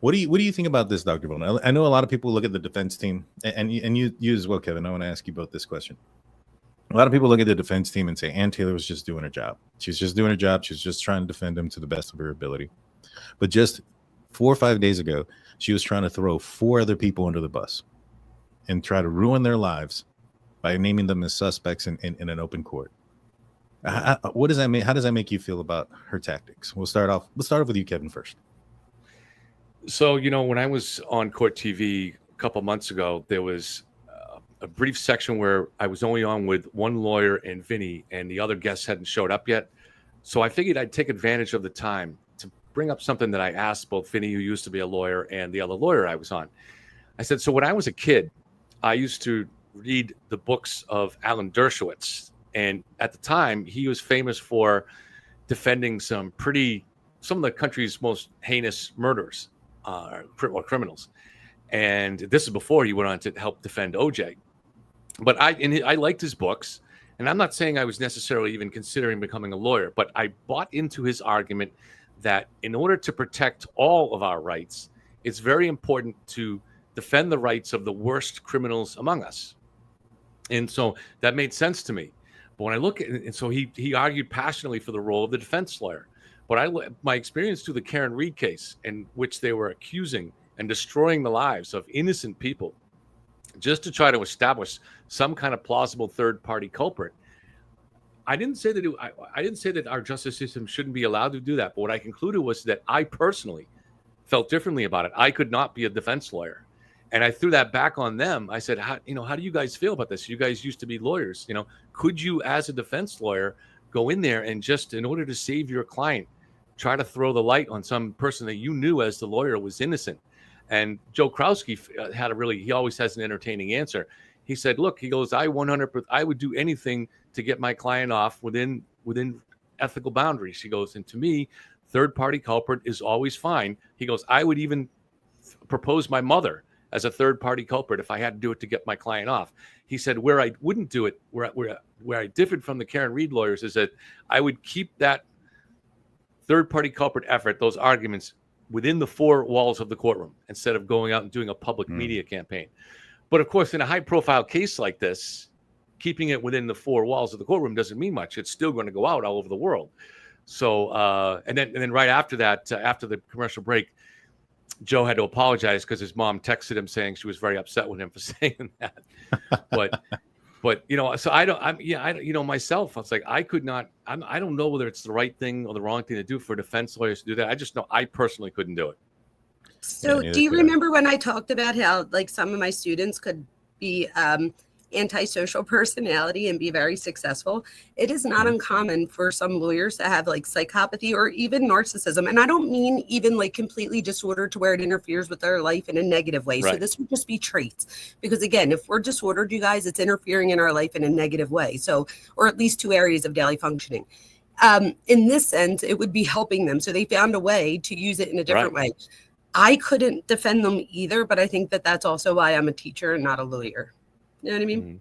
What do you think about this, Dr. Bowman? I know a lot of people look at the defense team, and you as well, Kevin. I want to ask you both this question. A lot of people look at the defense team and say Ann Taylor was just doing her job. She's just doing her job. She's just trying to defend him to the best of her ability. But just 4 or 5 days ago, she was trying to throw 4 other people under the bus and try to ruin their lives by naming them as suspects in an open court. What does that mean? How does that make you feel about her tactics? Let's start off with you, Kevin, first. So, when I was on Court TV a couple months ago, there was a brief section where I was only on with one lawyer and Vinny, and the other guests hadn't showed up yet. So I figured I'd take advantage of the time to bring up something that I asked both Vinny, who used to be a lawyer, and the other lawyer I was on. I said, so when I was a kid, I used to read the books of Alan Dershowitz. And at the time, he was famous for defending some of the country's most heinous murders or criminals. And this is before he went on to help defend OJ. But I liked his books. And I'm not saying I was necessarily even considering becoming a lawyer, but I bought into his argument that in order to protect all of our rights, it's very important to defend the rights of the worst criminals among us. And so that made sense to me. But when I look at it, and so he argued passionately for the role of the defense lawyer. But my experience through the Karen Reed case, in which they were accusing and destroying the lives of innocent people just to try to establish some kind of plausible third-party culprit. I didn't say that our justice system shouldn't be allowed to do that. But what I concluded was that I personally felt differently about it. I could not be a defense lawyer. And I threw that back on them. I said, how do you guys feel about this? You guys used to be lawyers. Could you, as a defense lawyer, go in there and just, in order to save your client, try to throw the light on some person that you knew as the lawyer was innocent? And Joe Krowski he always has an entertaining answer. He said, look, he goes, I would do anything to get my client off within ethical boundaries. He goes, and to me, third-party culprit is always fine. He goes, I would even propose my mother as a third-party culprit if I had to do it to get my client off. He said, where I wouldn't do it, where I differed from the Karen Reed lawyers, is that I would keep that third-party culprit effort, those arguments, within the 4 walls of the courtroom instead of going out and doing a public media campaign. But of course, in a high-profile case like this, keeping it within the 4 walls of the courtroom doesn't mean much. It's still going to go out all over the world. So, and then right after that, after the commercial break, Joe had to apologize because his mom texted him saying she was very upset with him for saying that. But so myself, I was like, I don't know whether it's the right thing or the wrong thing to do for defense lawyers to do that. I just know I personally couldn't do it. So do you remember when I talked about how, like, some of my students could be antisocial personality and be very successful? It is not uncommon for some lawyers to have, like, psychopathy or even narcissism. And I don't mean even, like, completely disordered to where it interferes with their life in a negative way. Right. So this would just be traits. Because again, if we're disordered, you guys, it's interfering in our life in a negative way. So, or at least 2 areas of daily functioning. In this sense, it would be helping them. So they found a way to use it in a different way. I couldn't defend them either, but I think that that's also why I'm a teacher and not a lawyer. You know what I mean? Mm-hmm.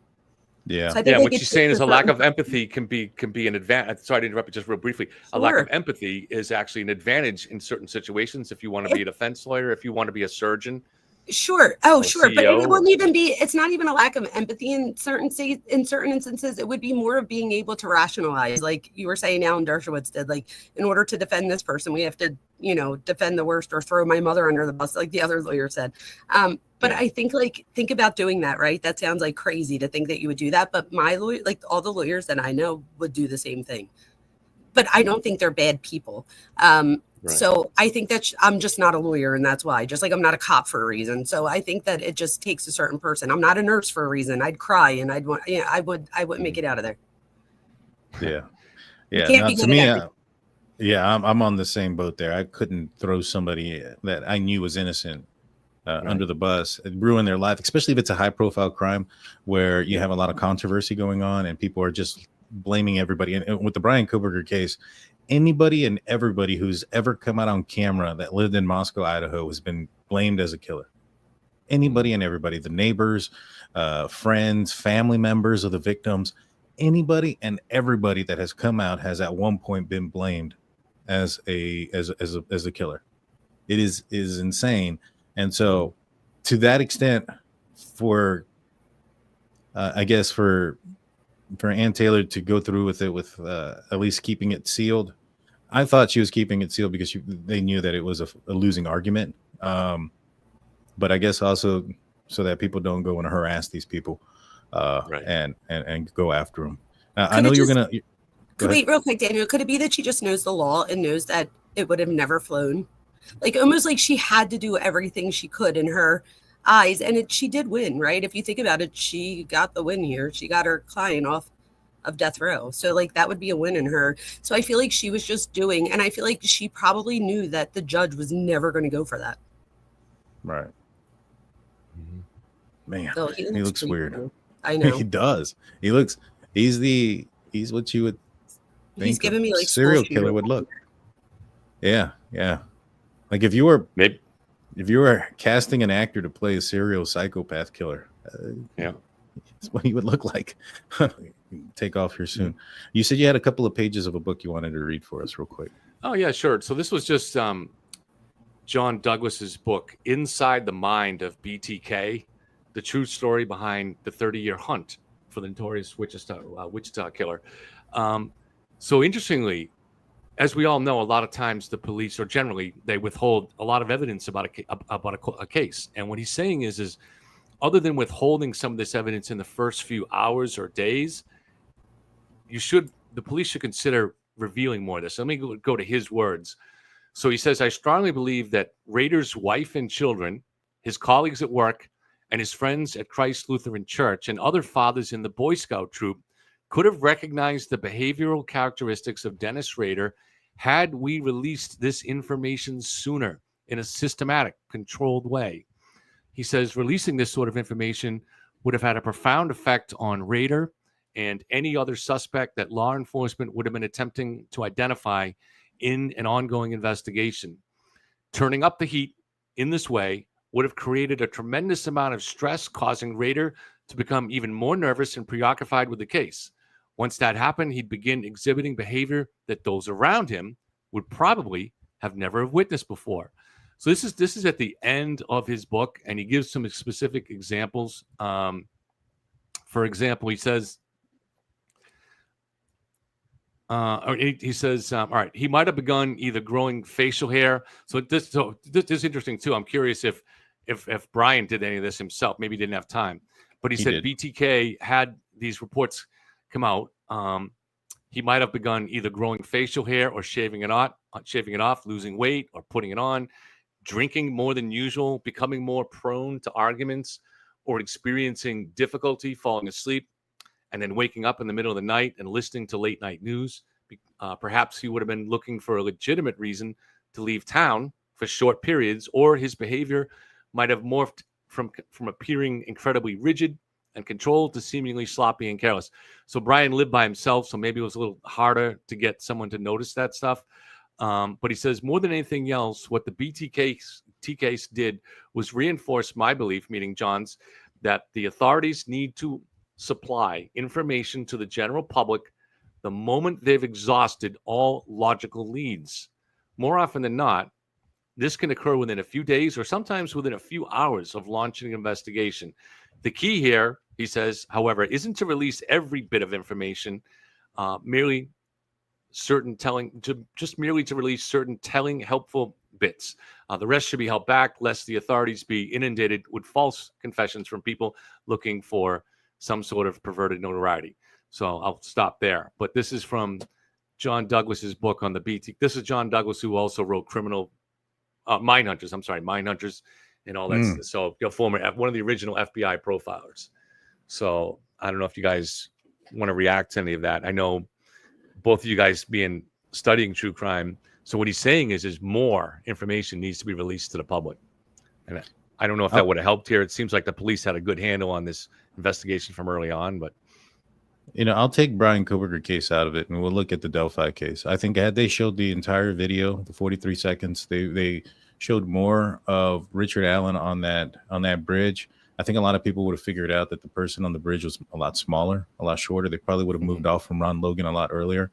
Yeah. So what you're saying is a lack of empathy can be an advantage. Sorry to interrupt you just real briefly. Sure. A lack of empathy is actually an advantage in certain situations. If you want to be a defense lawyer, if you want to be a surgeon, Sure. Oh, Or sure. But CEO it wouldn't even be, it's not even a lack of empathy in certain in certain instances. It would be more of being able to rationalize, like you were saying Alan Dershowitz did, like, in order to defend this person, we have to, defend the worst or throw my mother under the bus, like the other lawyer said. But Yeah. I think, like, think about doing that, right? That sounds like crazy to think that you would do that. But my lawyer, like all the lawyers that I know, would do the same thing. But I don't think they're bad people. Right. So I think that I'm just not a lawyer, and that's why. Just like I'm not a cop for a reason. So I think that it just takes a certain person. I'm not a nurse for a reason. I'd cry and I wouldn't make it out of there. Yeah, You yeah. can't Now, be to good me, at everything. yeah, I'm on the same boat there. I couldn't throw somebody that I knew was innocent under the bus and ruin their life, especially if it's a high profile crime where you have a lot of controversy going on and people are just blaming everybody. And with the Bryan Kohberger case, anybody and everybody who's ever come out on camera that lived in Moscow, Idaho, has been blamed as a killer. Anybody and everybody, the neighbors, friends, family members of the victims, anybody and everybody that has come out has at one point been blamed as a killer. It is insane. And so to that extent, for I guess for Ann Taylor to go through with it, with at least keeping it sealed, I thought she was keeping it sealed because they knew that it was a losing argument. But I guess also so that people don't go and harass these people and go after them. I know you're going to. Wait, real quick, Daniel. Could it be that she just knows the law and knows that it would have never flown? Like, almost like she had to do everything she could in her eyes. And she did win, right? If you think about it, she got the win here. She got her client off of death row. So, like, that would be a win in her. So I feel like she was just doing, and I feel like she probably knew that the judge was never going to go for that. Right. Man, So he looks weird. Cool. I know. He does. He's what you would think he's giving me like serial killer would look. Yeah. Like if you were casting an actor to play a serial psychopath killer, that's what he would look like. Take off here soon. You said you had a couple of pages of a book you wanted to read for us real quick. Oh yeah, sure. So this was just John Douglas's book, Inside the Mind of BTK, the true story behind the 30-year hunt for the notorious Wichita killer. So interestingly, as we all know, a lot of times the police, or generally, they withhold a lot of evidence about a case. And what he's saying is other than withholding some of this evidence in the first few hours or days, the police should consider revealing more of this. Let me go to his words. So he says, I strongly believe that Rader's wife and children, his colleagues at work, and his friends at Christ Lutheran Church, and other fathers in the Boy Scout troop could have recognized the behavioral characteristics of Dennis Rader had we released this information sooner in a systematic, controlled way. He says releasing this sort of information would have had a profound effect on Rader and any other suspect that law enforcement would have been attempting to identify in an ongoing investigation. Turning up the heat in this way would have created a tremendous amount of stress, causing Rader to become even more nervous and preoccupied with the case. Once that happened, he'd begin exhibiting behavior that those around him would probably have never witnessed before. So this is at the end of his book, and he gives some specific examples. For example, he says, all right, he might have begun either growing facial hair. So this is interesting too. I'm curious if Bryan did any of this himself. Maybe he didn't have time, but he said did. BTK had these reports come out. He might have begun either growing facial hair or shaving it off, losing weight or putting it on, drinking more than usual, becoming more prone to arguments, or experiencing difficulty falling asleep, and then waking up in the middle of the night and listening to late night news. Perhaps he would have been looking for a legitimate reason to leave town for short periods, or his behavior might have morphed from appearing incredibly rigid and controlled to seemingly sloppy and careless. So Bryan lived by himself, so maybe it was a little harder to get someone to notice that stuff. But he says, more than anything else, what the BTK case did was reinforce my belief, meaning John's, that the authorities need to supply information to the general public the moment they've exhausted all logical leads. More often than not, This can occur within a few days or sometimes within a few hours of launching an investigation. The key here, he says, however, isn't to release every bit of information, merely to release certain telling, helpful bits. The rest should be held back, lest the authorities be inundated with false confessions from people looking for some sort of perverted notoriety. So I'll stop there. But this is from John Douglas's book on the BT. This is John Douglas, who also wrote Mindhunters. I'm sorry, Mindhunters and all that. So one of the original FBI profilers. So I don't know if you guys want to react to any of that. I know both of you guys studying true crime. So what he's saying is more information needs to be released to the public. And I don't know if that would have helped here. It seems like the police had a good handle on this investigation from early on, but I'll take Bryan Kohberger case out of it, and we'll look at the Delphi case. I think had they showed the entire video, the 43 seconds, they showed more of Richard Allen on that bridge. I think a lot of people would have figured out that the person on the bridge was a lot smaller, a lot shorter. They probably would have moved off from Ron Logan a lot earlier.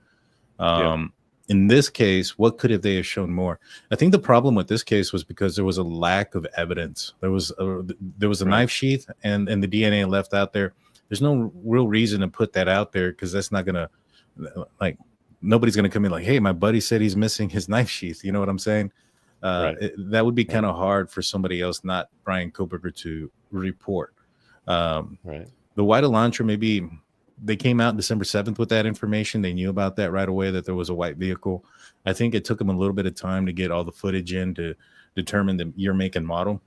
In this case, what could they have shown more? I think the problem with this case was because there was a lack of evidence. There was a knife sheath and the DNA left out there. There's no real reason to put that out there because that's not gonna, like, nobody's gonna come in like, hey, my buddy said he's missing his knife sheath. You know what I'm saying? That would be kind of hard for somebody else, not Bryan Kohberger, to report. The white Elantra, maybe they came out December 7th with that information. They knew about that right away, that there was a white vehicle. I think it took them a little bit of time to get all the footage in to determine the year, make, and model.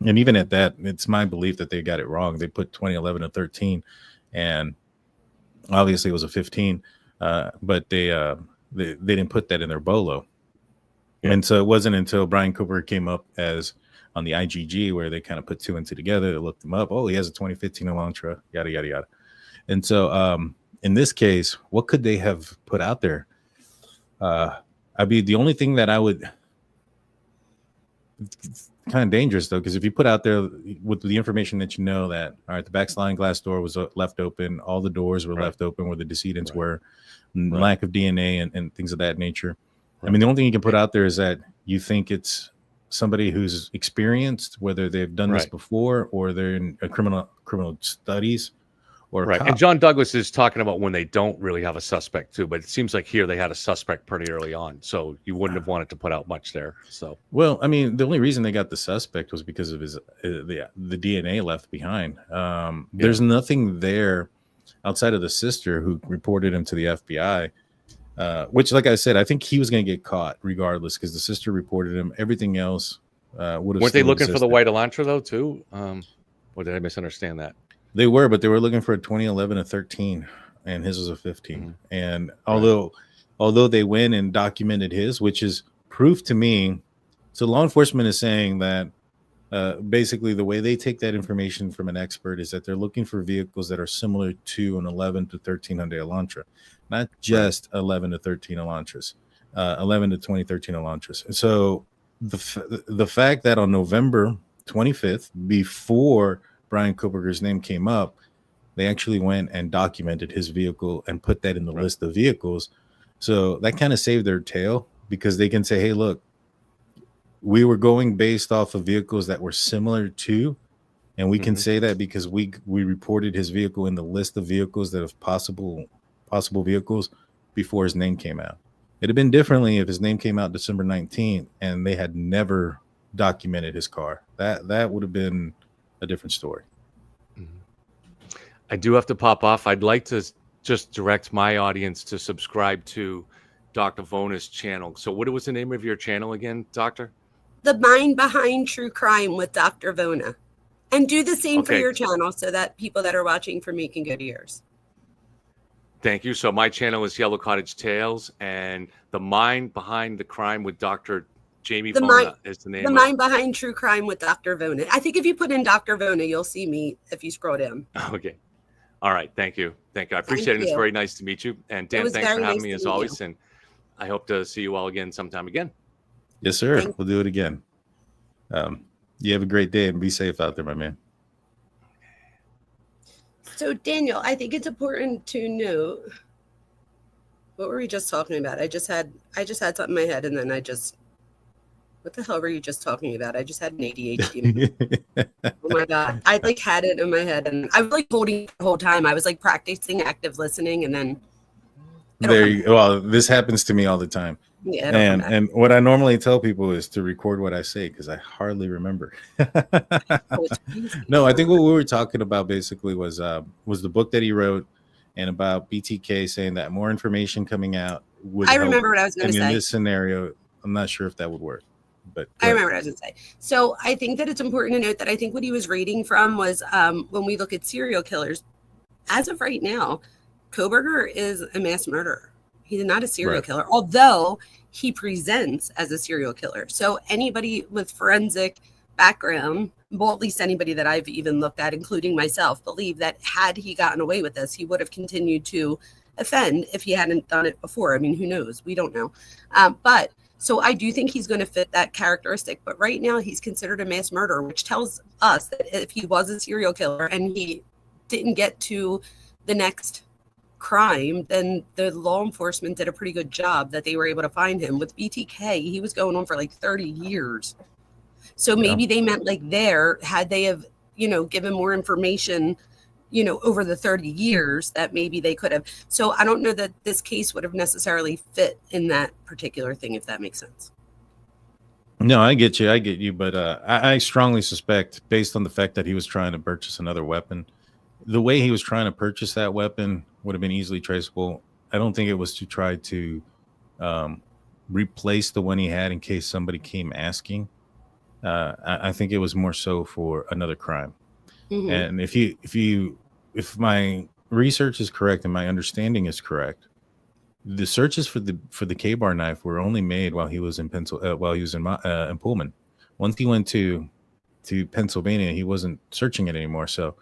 And even at that, it's my belief that they got it wrong. They put 2011 to 13, and obviously it was a 15, but they didn't put that in their BOLO. And so it wasn't until Bryan Kohberger came up as on the IGG where they kind of put two and two together. They looked him up. Oh, he has a 2015 Elantra, yada, yada, yada. And so in this case, what could they have put out there? The only thing that I would, it's kind of dangerous though, because if you put out there with the information that that, all right, the back sliding glass door was left open, all the doors were left open where the decedents were, lack of DNA and things of that nature. I mean, the only thing you can put out there is that you think it's somebody who's experienced, whether they've done this before or they're in a criminal studies or And John Douglas is talking about when they don't really have a suspect too, but it seems like here they had a suspect pretty early on, so you wouldn't have wanted to put out much there. So, well, I mean, the only reason they got the suspect was because of his the DNA left behind. There's nothing there outside of the sister who reported him to the FBI. Which, like I said, I think he was going to get caught regardless because the sister reported him. Everything else would have. Weren't they looking for the white Elantra though too? Or did I misunderstand that? They were, but they were looking for a 2011 to 13, and his was a 15. And although they went and documented his, which is proof to me, so law enforcement is saying that basically the way they take that information from an expert is that they're looking for vehicles that are similar to an 11 to 13 Hyundai Elantra. Not just 11 to 13 Elantras, 11 to 2013 Elantras. And so the fact that on November 25th, before Bryan Kohberger's name came up, they actually went and documented his vehicle and put that in the list of vehicles. So that kind of saved their tail because they can say, hey, look, we were going based off of vehicles that were similar to, and we can say that because we reported his vehicle in the list of vehicles that have possible vehicles before his name came out. It'd have been differently if his name came out December 19th and they had never documented his car. That would have been a different story. I do have to pop off. I'd like to just direct my audience to subscribe to Dr. Vona's channel. So what was the name of your channel again, Doctor? The Mind Behind True Crime with Dr. Vona. And do the same for your channel so that people that are watching for me can go to yours. Thank you. So my channel is Yellow Cottage Tales, and The Mind Behind the Crime with Dr. Jamie Vona is the name. The Mind Behind True Crime with Dr. Vona. I think if you put in Dr. Vona, you'll see me if you scroll down. Okay. All right. Thank you. Thank you. I appreciate it. It's very nice to meet you. And Dan, thanks for having me as always. And I hope to see you all again sometime again. Yes, sir. We'll do it again. You have a great day and be safe out there, my man. So, Daniel, I think it's important to note, what were we just talking about? I just had something in my head and then I just What the hell were you just talking about? I just had an ADHD. Oh my God. I like had it in my head and I was like holding it the whole time. I was like practicing active listening and then There you go. Well, this happens to me all the time. yeah, And what I normally tell people is to record what I say because I hardly remember. No, I think what we were talking about basically was the book that he wrote and about BTK saying that more information coming out would I help. remember what I was going to say. In this scenario, I'm not sure if that would work. But I remember what I was going to say. So I think that it's important to note that I think what he was reading from was when we look at serial killers, as of right now, Koberger is a mass murderer. He's not a serial killer, although he presents as a serial killer. So anybody with forensic background, well, at least anybody that I've even looked at, including myself, believe that had he gotten away with this, he would have continued to offend if he hadn't done it before. I mean, who knows? We don't know. But so I do think he's going to fit that characteristic. But right now he's considered a mass murderer, which tells us that if he was a serial killer and he didn't get to the next crime, then the law enforcement did a pretty good job that they were able to find him. With BTK, he was going on for like 30 years. So maybe they meant like had they have, given more information, over the 30 years that maybe they could have. So I don't know that this case would have necessarily fit in that particular thing, if that makes sense. No, I get you. But I strongly suspect, based on the fact that he was trying to purchase another weapon, the way he was trying to purchase that weapon would have been easily traceable. I don't think it was to try to replace the one he had in case somebody came asking. I think it was more so for another crime. Mm-hmm. And if my research is correct and my understanding is correct, the searches for the K-bar knife were only made while he was in Pullman. Once he went to Pennsylvania, he wasn't searching it anymore. So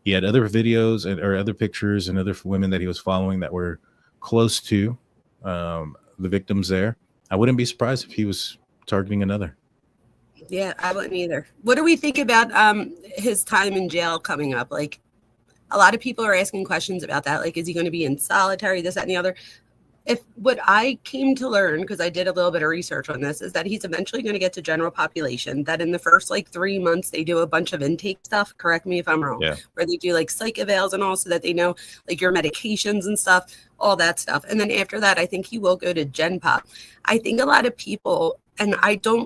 he had other videos or other pictures and other women that he was following that were close to the victims there. I wouldn't be surprised if he was targeting another. Yeah, I wouldn't either. What do we think about his time in jail coming up? Like, a lot of people are asking questions about that. Like, is he going to be in solitary, this, that, and the other? If what I came to learn, because I did a little bit of research on this, is that he's eventually going to get to general population, that in the first 3 months, they do a bunch of intake stuff. Correct me if I'm wrong. Yeah. Where they do psych evals and all, so that they know your medications and stuff, all that stuff. And then after that, I think he will go to gen pop. I think a lot of people, and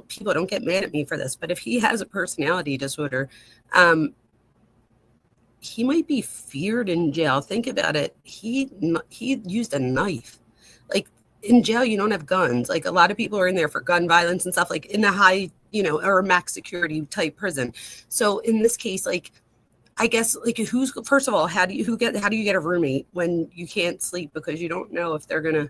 people don't get mad at me for this, but if he has a personality disorder, he might be feared in jail. Think about it. He used a knife. In jail, you don't have guns. A lot of people are in there for gun violence and stuff, in a high, or max security type prison. So in this case, I guess, first of all, how do you get a roommate when you can't sleep because you don't know if they're gonna,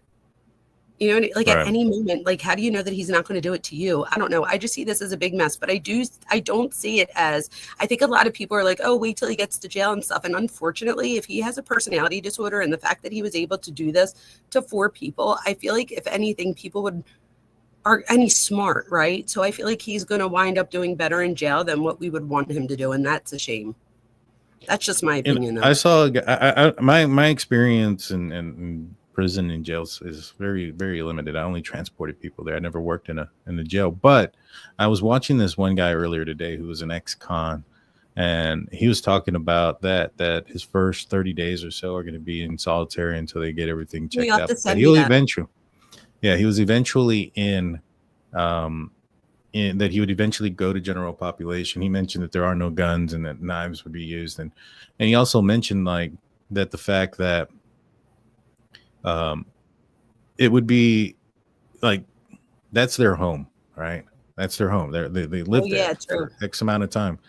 right. At any moment, how do you know that he's not going to do it to you? I don't know. I just see this as a big mess, but I don't see it as, I think a lot of people are oh, wait till he gets to jail and stuff. And unfortunately, if he has a personality disorder and the fact that he was able to do this to 4 people, I feel like if anything, and he's smart, right? So I feel like he's going to wind up doing better in jail than what we would want him to do. And that's a shame. That's just my opinion. I saw my experience in prison and jails is very, very limited. I only transported people there. I never worked in the jail, but I was watching this one guy earlier today who was an ex-con, and he was talking about that his first 30 days or so are going to be in solitary until they get everything checked out. He was eventually in that he would eventually go to general population. He mentioned that there are no guns and that knives would be used, and he also mentioned that the fact that it would be that's their home, right? That's their home. They live there for X amount of time.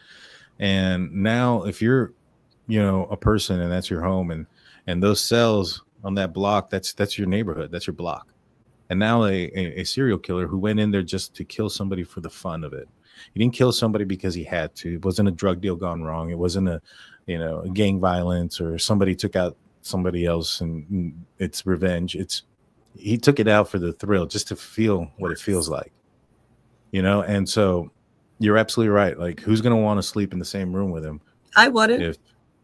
And now if you're, a person and that's your home and those cells on that block, that's your neighborhood, that's your block. And now a serial killer who went in there just to kill somebody for the fun of it. He didn't kill somebody because he had to. It wasn't a drug deal gone wrong. It wasn't a gang violence or somebody took out somebody else and it's revenge. He took it out for the thrill, just to feel what it feels like, and so you're absolutely right. Who's going to want to sleep in the same room with him? I wouldn't.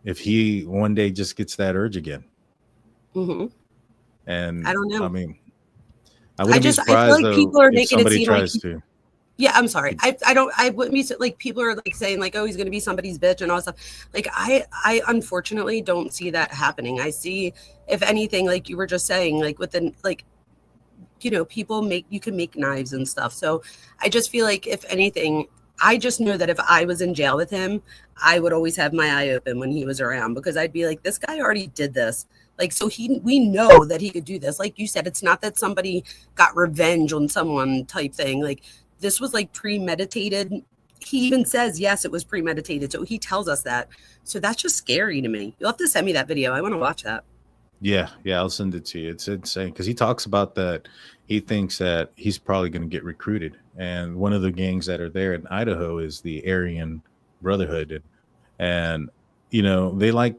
If he one day just gets that urge again. Mm-hmm. And I don't know. I mean, I wouldn't be surprised I feel like people are if making somebody it seem tries to. Yeah, I'm sorry. I wouldn't be like, people are like saying like, oh, he's going to be somebody's bitch and all that stuff. Like, I unfortunately don't see that happening. I see, if anything, like you were just saying, like within, like, you know, you can make knives and stuff. So I just feel like, if anything, I just know that if I was in jail with him, I would always have my eye open when he was around, because I'd be like, this guy already did this. Like, so we know that he could do this. Like you said, it's not that somebody got revenge on someone type thing. Like, this was like premeditated. He even says, yes, it was premeditated. So he tells us that. So that's just scary to me. You'll have to send me that video. I want to watch that. Yeah, I'll send it to you. It's insane because he talks about that. He thinks that he's probably going to get recruited, and one of the gangs that are there in Idaho is the Aryan Brotherhood, and you know, they like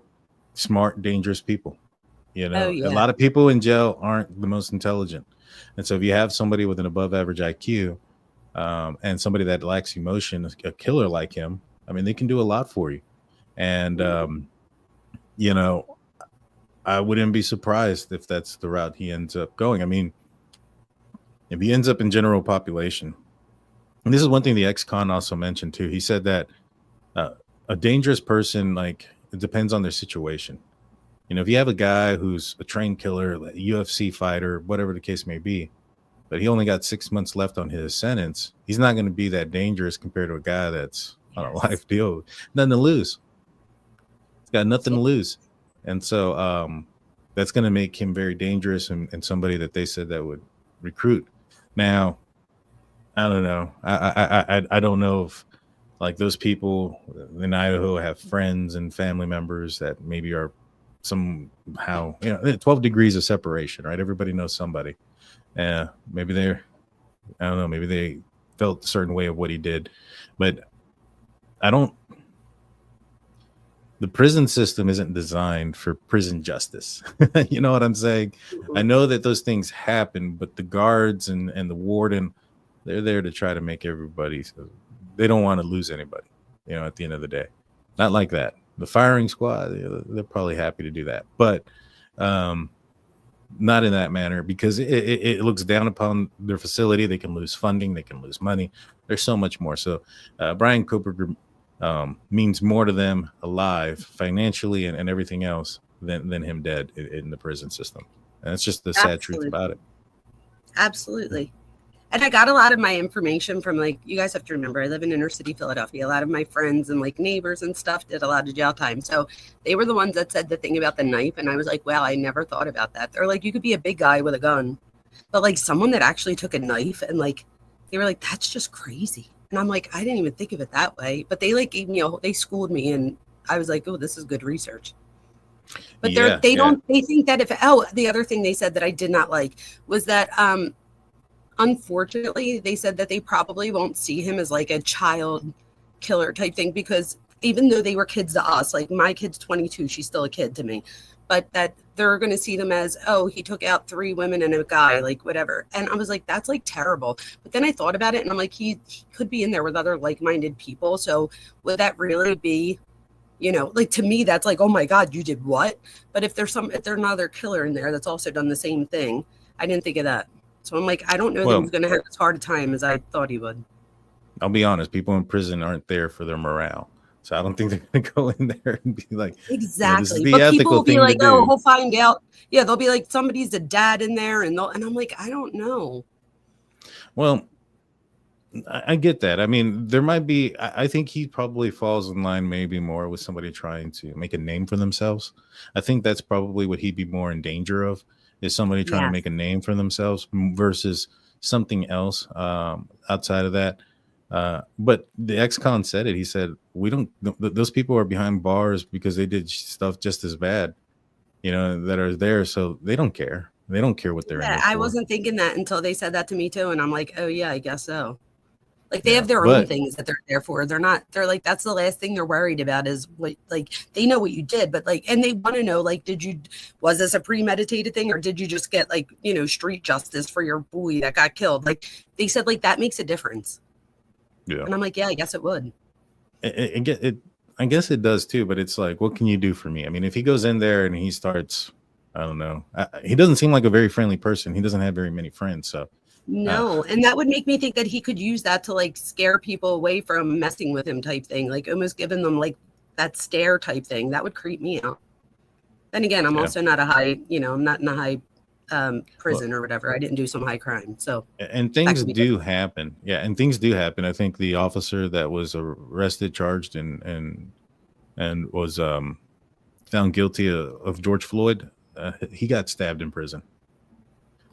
smart, dangerous people. You know, Oh, a yeah. lot of people in jail aren't the most intelligent, and so if you have somebody with an above average IQ, and somebody that lacks emotion, a killer like him, I mean, they can do a lot for you, and you know, I wouldn't be surprised if that's the route he ends up going. I mean, if he ends up in general population, and this is one thing the ex-con also mentioned too. He said that a dangerous person, like, it depends on their situation. You know, if you have a guy who's a trained killer, a UFC fighter, whatever the case may be, but he only got 6 months left on his sentence, he's not going to be that dangerous compared to a guy that's on a life deal. Nothing to lose. He's got nothing to lose. And so that's going to make him very dangerous, and somebody that they said that would recruit. Now, I don't know. I don't know if, like, those people in Idaho have friends and family members that maybe are somehow, you know, 12 degrees of separation, right? Everybody knows somebody. Maybe I don't know, maybe they felt a certain way of what he did, but the prison system isn't designed for prison justice. You know what I'm saying? I know that those things happen, but the guards and the warden, they're there to try to make everybody, they don't want to lose anybody, you know, at the end of the day. Not like that. The firing squad, they're probably happy to do that, but not in that manner, because it looks down upon their facility. They can lose funding, they can lose money. There's so much more. So Bryan Kohberger means more to them alive financially and everything else than him dead in the prison system. And that's just the sad truth about it. Absolutely. And I got a lot of my information from, like, you guys have to remember, I live in inner city Philadelphia. A lot of my friends and like neighbors and stuff did a lot of jail time. So they were the ones that said the thing about the knife. And I was like, wow, I never thought about that. They're like, you could be a big guy with a gun, but like someone that actually took a knife, and like, they were like, that's just crazy. And I'm like, I didn't even think of it that way. But they like gave me they schooled me, and I was like, oh, this is good research. But they think that the other thing they said that I did not like was that unfortunately, they said that they probably won't see him as like a child killer type thing, because even though they were kids to us, like my kid's 22, she's still a kid to me, but that they're going to see them as, oh, he took out 3 women and a guy, like whatever. And I was like, that's like terrible. But then I thought about it, and I'm like, he could be in there with other like-minded people. So would that really be, you know, like, to me, that's like, oh my God, you did what? But if there's another killer in there that's also done the same thing, I didn't think of that. So I'm like, I don't know that he's going to have as hard a time as I thought he would. I'll be honest, people in prison aren't there for their morale. So I don't think they're going to go in there and be like, exactly. You know, this is the but people will be like, oh, we'll find out. Yeah, they'll be like, somebody's a dad in there. And I'm like, I don't know. Well, I get that. I mean, there might be, I think he probably falls in line maybe more with somebody trying to make a name for themselves. I think that's probably what he'd be more in danger of, is somebody trying to make a name for themselves versus something else outside of that. But the ex-con said it. He said, those people are behind bars because they did stuff just as bad, you know, that are there. So they don't care. They don't care what they're in there for. I wasn't thinking that until they said that to me too. And I'm like, oh yeah, I guess so. Like, they have their own things that they're there for. They're like, that's the last thing they're worried about is what, like, they know what you did, but like, and they want to know, like, was this a premeditated thing, or did you just get, like, you know, street justice for your boy that got killed? Like, they said, like, that makes a difference. Yeah. And I'm like, yeah, I guess it would. I guess it does too, but it's like, what can you do for me? I mean, if he goes in there and he starts, I don't know, he doesn't seem like a very friendly person. He doesn't have very many friends. So No, and that would make me think that he could use that to like scare people away from messing with him type thing, like almost giving them like that stare type thing. That would creep me out. Then again, I'm also not a high, I'm not in a high prison or whatever. I didn't do some high crime. So, and things do happen. Yeah. And things do happen. I think the officer that was arrested, charged, and was found guilty of George Floyd, he got stabbed in prison.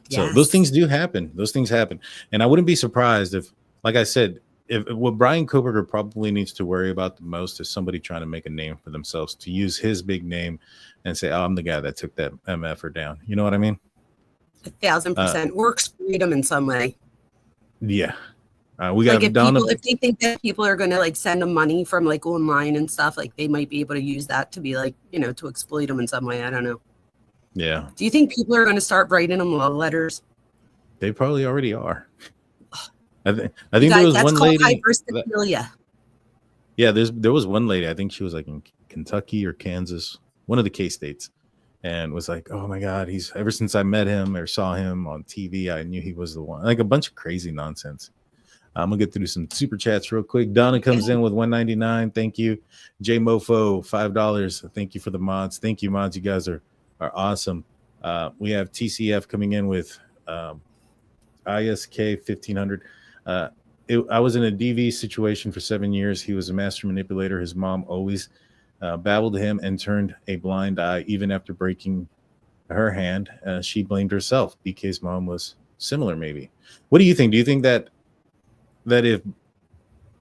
So those things do happen. Those things happen. And I wouldn't be surprised if, like I said, if what Bryan Kohberger probably needs to worry about the most is somebody trying to make a name for themselves, to use his big name and say, "Oh, I'm the guy that took that MFer down." You know what I mean? 1,000%. Or exploit them in some way. Yeah. We got like if they think that people are going to like send them money from like online and stuff, like they might be able to use that to be like, to exploit them in some way. I don't know. Yeah. Do you think people are going to start writing them love letters? They probably already are. I think there was one lady. Yeah, there was one lady. I think she was like in Kentucky or Kansas, one of the K states, and was like, "Oh my God, ever since I met him or saw him on TV, I knew he was the one." Like a bunch of crazy nonsense. I'm gonna get through some super chats real quick. Donna comes in with $1.99. Thank you. J Mofo, $5. Thank you for the mods. Thank you, mods. You guys are awesome. We have TCF coming in with ISK 1500. I was in a DV situation for 7 years. He was a master manipulator. His mom always babbled to him and turned a blind eye, even after breaking her hand. She blamed herself. BK's mom was similar, maybe. What do you think? Do you think that if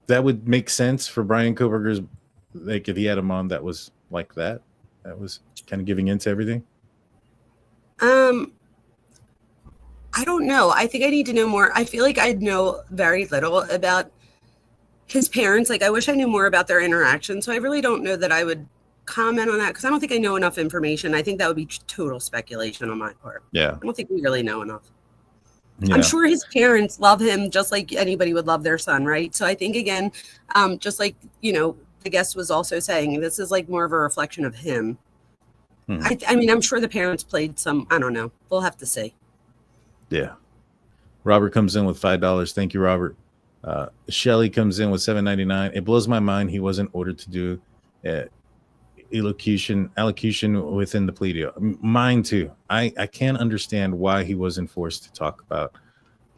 that would make sense for Bryan Kohberger's, like if he had a mom that was like that was kind of giving into everything? I don't know. I think I need to know more. I feel like I know very little about his parents. Like I wish I knew more about their interaction. So I really don't know that I would comment on that because I don't think I know enough information. I think that would be total speculation on my part. Yeah. I don't think we really know enough. Yeah. I'm sure his parents love him just like anybody would love their son, right? So I think, again, just like, the guest was also saying, this is like more of a reflection of him. I mean, I'm sure the parents played some, I don't know. We'll have to see. Yeah. Robert comes in with $5. Thank you, Robert. Shelly comes in with $7.99. It blows my mind he wasn't ordered to do elocution within the plea deal. Mine too. I can't understand why he wasn't forced to talk about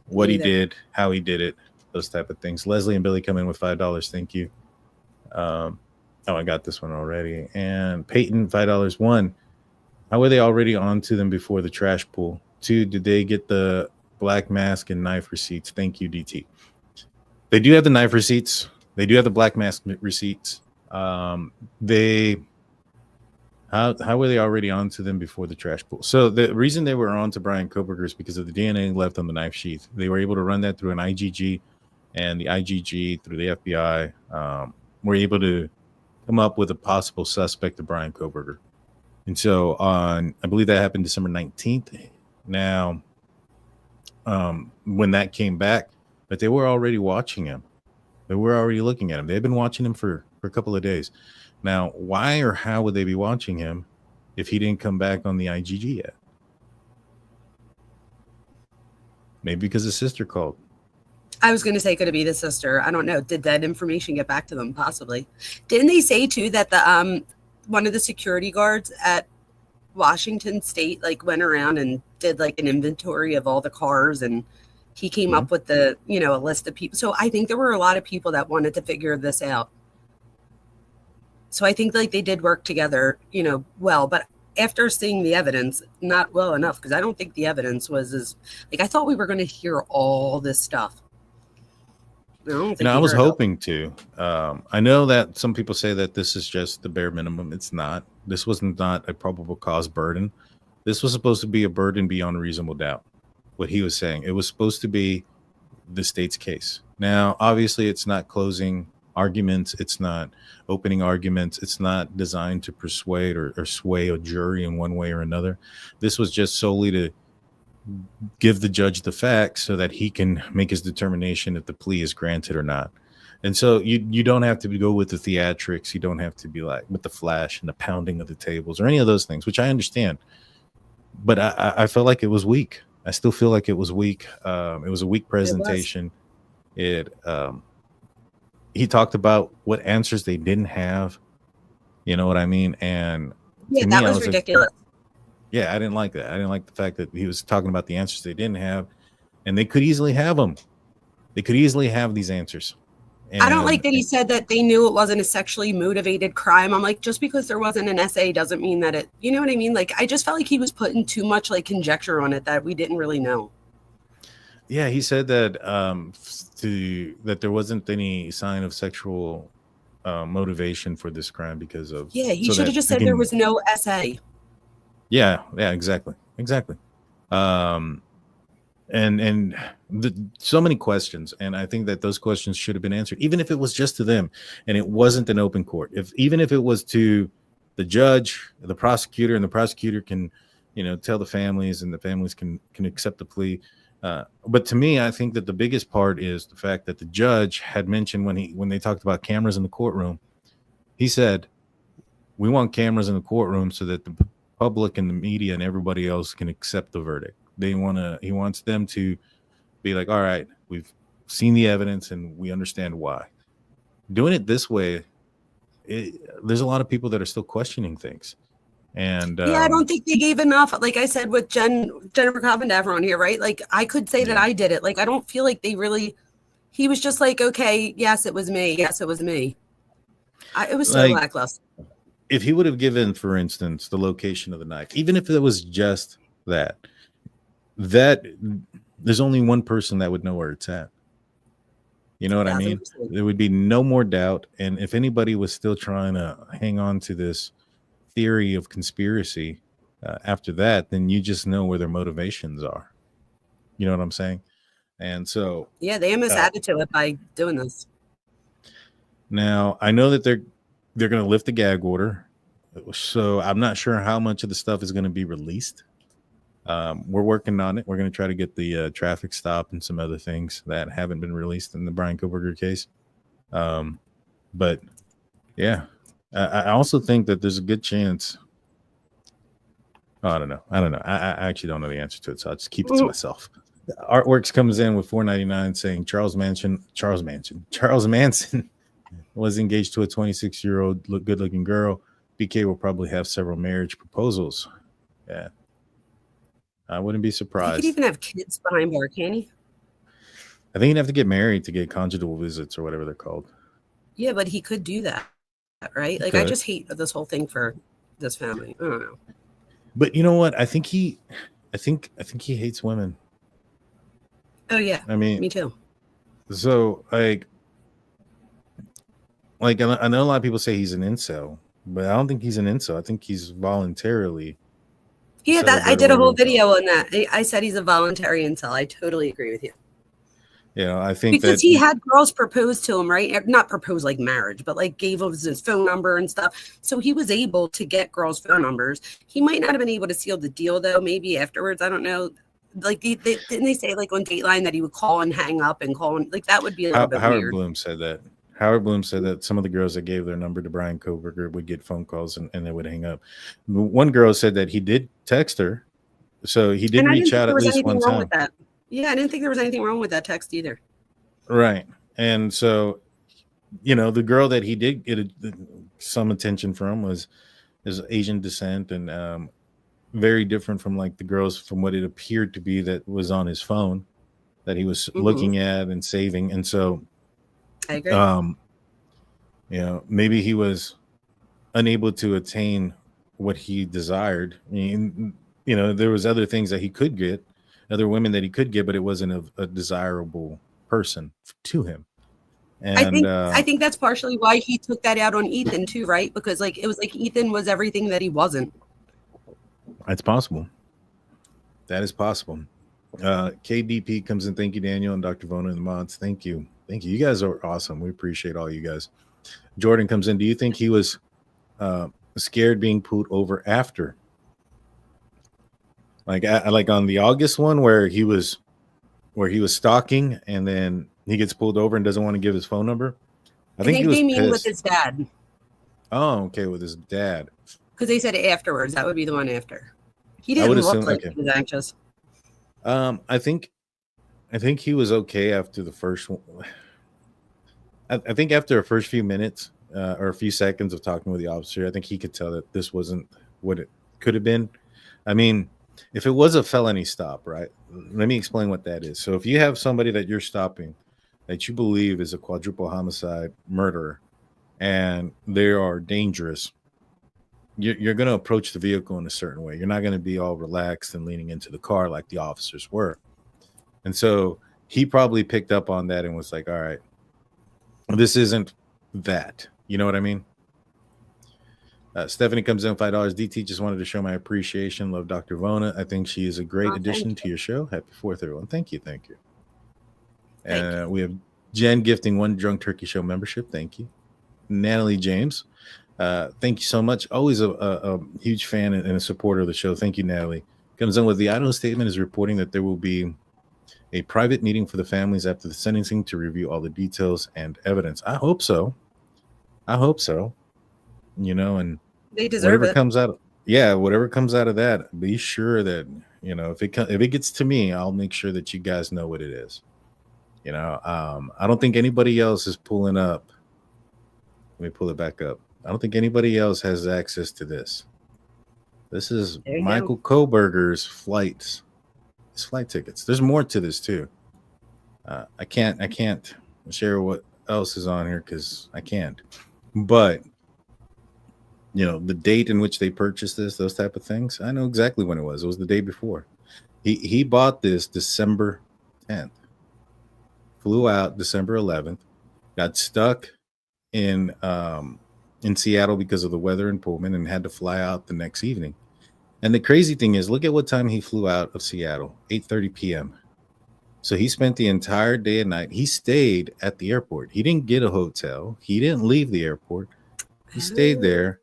what he did, how he did it, those type of things. Leslie and Billy come in with $5. Thank you. I got this one already. And Peyton, $5. 1, how were they already on to them before the trash pool? 2, did they get the black mask and knife receipts? Thank you, DT. They do have the knife receipts. They do have the black mask receipts. How were they already on to them before the trash pool? So the reason they were on to Bryan Kohberger is because of the DNA left on the knife sheath. They were able to run that through an IgG, and the IgG through the FBI were able to come up with a possible suspect of Bryan Kohberger. And so I believe that happened December 19th. Now, when that came back, but they were already watching him. They were already looking at him. They've been watching him for a couple of days. Now, why or how would they be watching him if he didn't come back on the IgG yet? Maybe because his sister called. I was going to say, could it be the sister? I don't know. Did that information get back to them? Possibly. Didn't they say too that the one of the security guards at Washington State like went around and did like an inventory of all the cars, and he came up with a list of people. So I think there were a lot of people that wanted to figure this out. So I think like they did work together, well, but after seeing the evidence, not well enough, because I don't think the evidence was as like I thought we were going to hear all this stuff. I was hoping to. I know that some people say that this is just the bare minimum. It's not. This was not a probable cause burden. This was supposed to be a burden beyond reasonable doubt. What he was saying, it was supposed to be the state's case. Now, obviously, it's not closing arguments. It's not opening arguments. It's not designed to persuade or sway a jury in one way or another. This was just solely to give the judge the facts so that he can make his determination if the plea is granted or not. And so you don't have to go with the theatrics. You don't have to be like with the flash and the pounding of the tables or any of those things, which I understand. But I felt like it was weak. I still feel like it was weak. It was a weak It was. presentation. He talked about what answers they didn't have. You know what I mean? And Yeah, to me, that I was was ridiculous. yeah, I didn't like that. I didn't like the fact that he was talking about the answers they didn't have, and they could easily have them. They could easily have these answers. I don't like that he said that they knew it wasn't a sexually motivated crime. I'm like, just because there wasn't an essay doesn't mean that it, you know what I mean? Like, I just felt like he was putting too much like conjecture on it that we didn't really know. Yeah, he said that that there wasn't any sign of sexual motivation for this crime because of. Yeah, he so should that have just he said there can- was no essay. Yeah, exactly. And so many questions, and I think that those questions should have been answered, even if it was just to them, and it wasn't an open court. Even if it was to the judge, the prosecutor, and the prosecutor can, tell the families, and the families can accept the plea. But to me, I think that the biggest part is the fact that the judge had mentioned when they talked about cameras in the courtroom, he said, "We want cameras in the courtroom so that the public and the media and everybody else can accept the verdict." He wants them to be like, all right, we've seen the evidence and we understand why. Doing it this way, there's a lot of people that are still questioning things. And yeah, I don't think they gave enough. Like I said with Jennifer Covendaver on here, right? Like I could say that I did it. Like I don't feel like they really. He was just like, okay, yes, it was me. Yes, it was me. It was so lackluster. If he would have given, for instance, the location of the knife, even if it was just that there's only one person that would know where it's at. You know what I mean? There would be no more doubt. And if anybody was still trying to hang on to this theory of conspiracy after that, then you just know where their motivations are. You know what I'm saying? And so yeah, they almost added to it by doing this. Now I know that they're going to lift the gag order, so I'm not sure how much of the stuff is going to be released. We're working on it. We're going to try to get the traffic stop and some other things that haven't been released in the Bryan Kohberger case. But yeah, I also think that there's a good chance. I don't know. I actually don't know the answer to it, so I'll just keep it to myself. Artworks comes in with $4.99 saying Charles Manson was engaged to a 26-year-old good-looking girl. BK will probably have several marriage proposals. Yeah. I wouldn't be surprised. He could even have kids behind bar, can he? I think you'd have to get married to get conjugal visits or whatever they're called. Yeah, but he could do that, right? Like, I just hate this whole thing for this family. I don't know. But you know what? I think he hates women. Oh yeah. I mean, me too. So like I know a lot of people say he's an incel, but I don't think he's an incel. I think he's voluntarily. Yeah, I did a whole video on that. I said he's a voluntary incel. I totally agree with you. I think because he had girls propose to him, right? Not propose like marriage, but like gave us his phone number and stuff. So he was able to get girls' phone numbers. He might not have been able to seal the deal though. Maybe afterwards, I don't know. Like didn't they say like on Dateline that he would call and hang up and call and like that would be a little bit Howard weird. Bloom said that. Howard Bloom said that some of the girls that gave their number to Bryan Kohberger would get phone calls and they would hang up. One girl said that he did text her, so he did reach out at least one time. Yeah, I didn't think there was anything wrong with that text either. Right, and so the girl that he did get some attention from was Asian descent and very different from like the girls from what it appeared to be that was on his phone that he was looking at and saving, and so. I agree. Maybe he was unable to attain what he desired. I mean, there was other things that he could get, other women that he could get, but it wasn't a desirable person to him. And I think that's partially why he took that out on Ethan too, right? Because like it was like Ethan was everything that he wasn't. That's possible. That is possible. KDP comes in. Thank you, Daniel and Dr. Vona and the mods. Thank you. Thank you. You guys are awesome. We appreciate all you guys. Jordan comes in. Do you think he was scared being pulled over after? Like on the August one where he was stalking and then he gets pulled over and doesn't want to give his phone number? I think he was pissed. With his dad. Oh, okay, with his dad. Because they said afterwards. That would be the one after. He didn't look like he was anxious. I think he was okay after the first one. I think after the first few minutes or a few seconds of talking with the officer, I think he could tell that this wasn't what it could have been. I mean, if it was a felony stop, right? Let me explain what that is. So if you have somebody that you're stopping that you believe is a quadruple homicide murderer and they are dangerous, you're going to approach the vehicle in a certain way. You're not going to be all relaxed and leaning into the car like the officers were. And so he probably picked up on that and was like, all right, this isn't that. You know what I mean? Stephanie comes in $5. DT, just wanted to show my appreciation. Love Dr. Vona. I think she is a great addition to your show. Happy 4th, everyone. Thank you. We have Jen gifting 1 Drunk Turkey Show membership. Thank you. Natalie James. Thank you so much. Always a huge fan and a supporter of the show. Thank you, Natalie. Comes in with the Idaho statement is reporting that there will be a private meeting for the families after the sentencing to review all the details and evidence. I hope so. You know, and they deserve whatever it. comes out. Yeah, whatever comes out of that, be sure that, you know, if it gets to me, I'll make sure that you guys know what it is. You know, I don't think anybody else is pulling up. Let me pull it back up. I don't think anybody else has access to this. This is Michael Koberger's flights. His flight tickets. There's more to this too. I can't share what else is on here because I can't. But you know, the date in which they purchased this, those type of things. I know exactly when it was. It was the day before. He bought this December 10th. Flew out December 11th. Got stuck in Seattle because of the weather in Pullman and had to fly out the next evening. And the crazy thing is, look at what time he flew out of Seattle, 8:30 p.m. So he spent the entire day and night. He stayed at the airport. He didn't get a hotel. He didn't leave the airport. He stayed there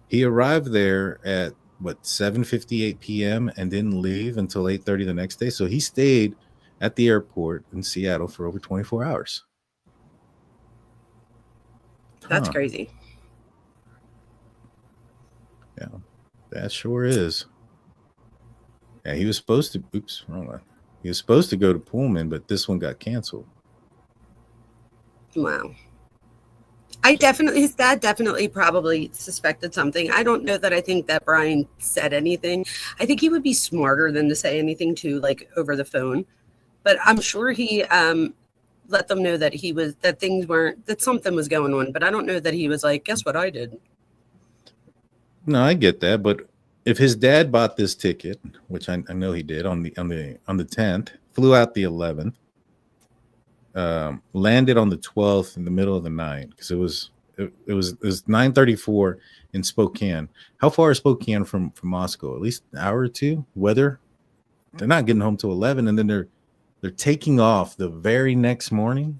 he arrived there at 7:58 p.m. and didn't leave until 8:30 the next day. So he stayed at the airport in Seattle for over 24 hours. That's crazy. Yeah, that sure is. Yeah, he was supposed to. Oops, wrong one. He was supposed to go to Pullman, but this one got canceled. Wow. His dad definitely probably suspected something. I don't know that I think that Bryan said anything. I think he would be smarter than to say anything too, like over the phone. But I'm sure he let them know that that something was going on. But I don't know that he was like, guess what I did? No, I get that. But if his dad bought this ticket, which I know he did on the 10th, flew out the 11th, landed on the 12th in the middle of the night because it was 9:34 in Spokane. How far is Spokane from Moscow? At least an hour or two. Weather. They're not getting home till 11, and then they're taking off the very next morning.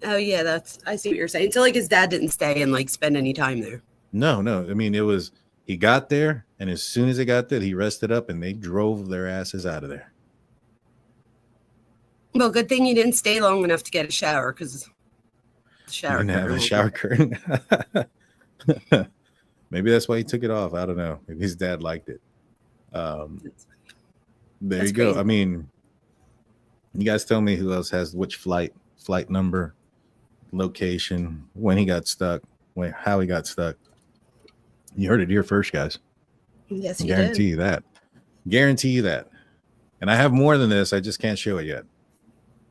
Oh yeah, I see what you're saying. So like his dad didn't stay and like spend any time there. No. I mean, he got there, and as soon as he got there, he rested up, and they drove their asses out of there. Well, good thing you didn't stay long enough to get a shower because the shower didn't have a shower curtain. Maybe that's why he took it off. I don't know. Maybe his dad liked it. There you go. Crazy. I mean, you guys tell me who else has which flight number, location, when he got stuck, how he got stuck. You heard it here first, guys. Yes, Guarantee you that. And I have more than this. I just can't show it yet.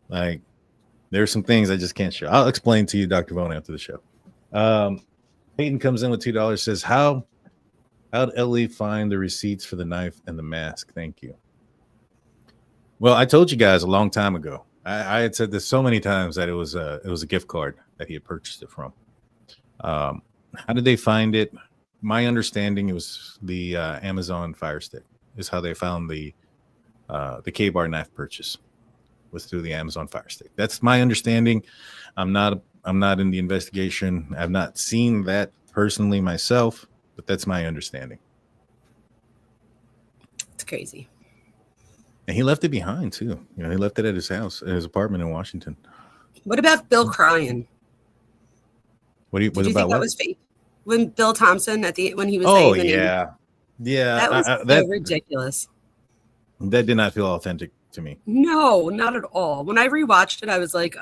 Like, there's some things I just can't show. I'll explain to you, Dr. Vona, after the show. Peyton comes in with $2, says, how'd Ellie find the receipts for the knife and the mask? Thank you. Well, I told you guys a long time ago. I had said this so many times that it was a gift card that he had purchased it from. How did they find it? My understanding, it was the Amazon Fire Stick is how they found the K-bar knife purchase. Was through the Amazon Fire Stick. That's my understanding. I'm not in the investigation. I've not seen that personally myself, but that's my understanding. It's crazy. And he left it behind too. You know, he left it at his house, at his apartment in Washington. What about Bill crying? What Did you about think what? That was fake? When Bill Thompson when he was Oh saying the yeah. name? Yeah, That was so that ridiculous. that did not feel authentic to me. No, not at all. When I rewatched it, I was like,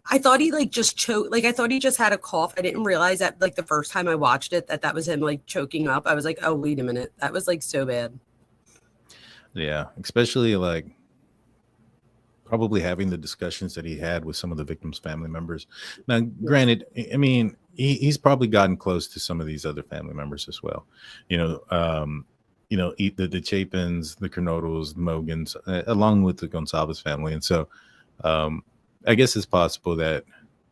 I thought he like just choked. Like I thought he just had a cough. I didn't realize that like the first time I watched it that was him like choking up. I was like, oh wait a minute, that was like so bad. Yeah, especially like probably having the discussions that he had with some of the victims' family members. Now, granted, I mean he's probably gotten close to some of these other family members as well. The Chapins, the Kernodles, the Mogens, along with the Goncalves family, and so. I guess it's possible that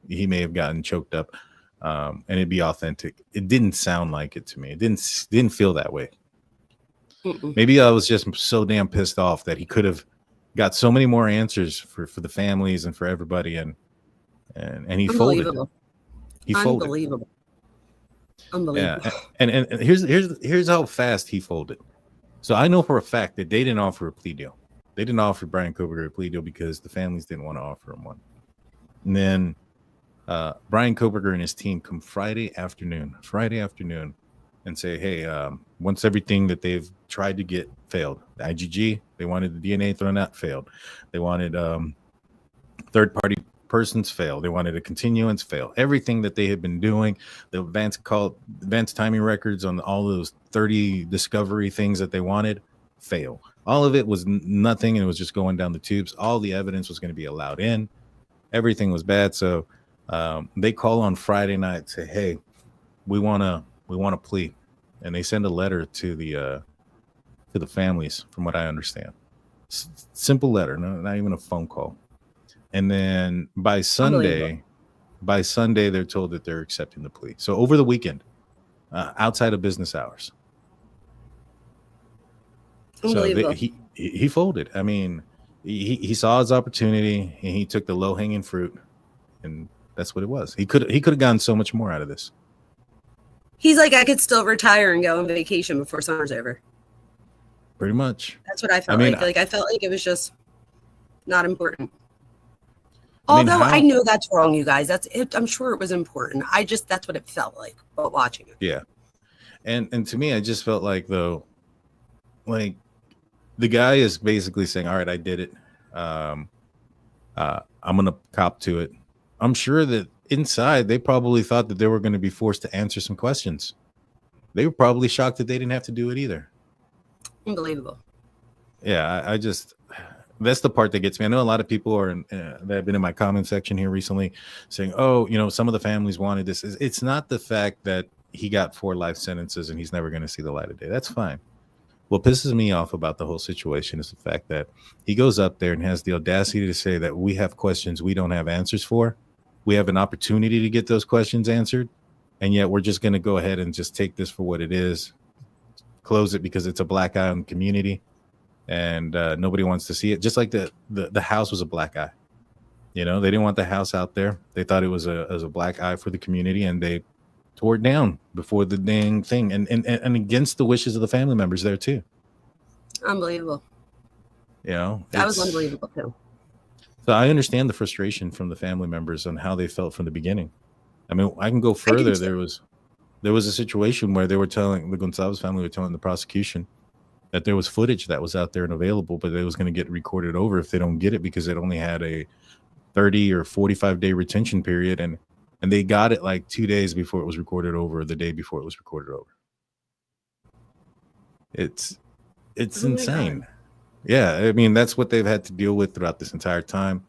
he may have gotten choked up, and it'd be authentic. It didn't sound like it to me. It didn't feel that way. Mm-mm. Maybe I was just so damn pissed off that he could have got so many more answers for the families and for everybody, and he folded. He folded. Unbelievable. Unbelievable. Yeah, and here's how fast he folded. So I know for a fact that they didn't offer a plea deal. They didn't offer Bryan Kohberger a plea deal because the families didn't want to offer him one. And then Bryan Kohberger and his team come Friday afternoon, and say, hey, once everything that they've tried to get failed, the IgG, they wanted the DNA thrown out, failed. They wanted third-party persons, failed. They wanted a continuance, failed. Everything that they had been doing, the advanced timing records on all those 30 discovery things that they wanted, fail. All of it was nothing, and it was just going down the tubes. All the evidence was going to be allowed in. Everything was bad. So they call on Friday night, say, "Hey, we want a plea," and they send a letter to the families, from what I understand. Simple letter, not even a phone call. And then by Sunday, they're told that they're accepting the plea. So over the weekend, outside of business hours. So he folded. I mean, he saw his opportunity and he took the low hanging fruit, and that's what it was. He could have gotten so much more out of this. He's like, I could still retire and go on vacation before summer's over. Pretty much. That's what I felt like. Like I felt like it was just not important. I know that's wrong, you guys. That's it. I'm sure it was important. That's what it felt like while watching it. Yeah, and to me, I just felt like though, like. The guy is basically saying, all right, I did it. I'm going to cop to it. I'm sure that inside they probably thought that they were going to be forced to answer some questions. They were probably shocked that they didn't have to do it either. Unbelievable. Yeah, I just, that's the part that gets me. I know a lot of people that have been in my comment section here recently saying, oh, some of the families wanted this. It's not the fact that he got 4 life sentences and he's never going to see the light of day. That's fine. What pisses me off about the whole situation is the fact that he goes up there and has the audacity to say that we have questions we don't have answers for. We have an opportunity to get those questions answered, and yet we're just going to go ahead and just take this for what it is, close it because it's a black eye on the community, and nobody wants to see it. Just like the house was a black eye. They didn't want the house out there. They thought it was a black eye for the community, and they tore it down before the dang thing, and against the wishes of the family members there too. Unbelievable. That was unbelievable too. So I understand the frustration from the family members on how they felt from the beginning. I mean, I can go further. There was a situation where they were telling the Goncalves family were telling the prosecution that there was footage that was out there and available, but it was going to get recorded over if they don't get it because it only had a 30 or 45-day retention period, and they got it like 2 days before it was recorded over, or the day before it was recorded over. It's insane. Yeah, I mean, that's what they've had to deal with throughout this entire time.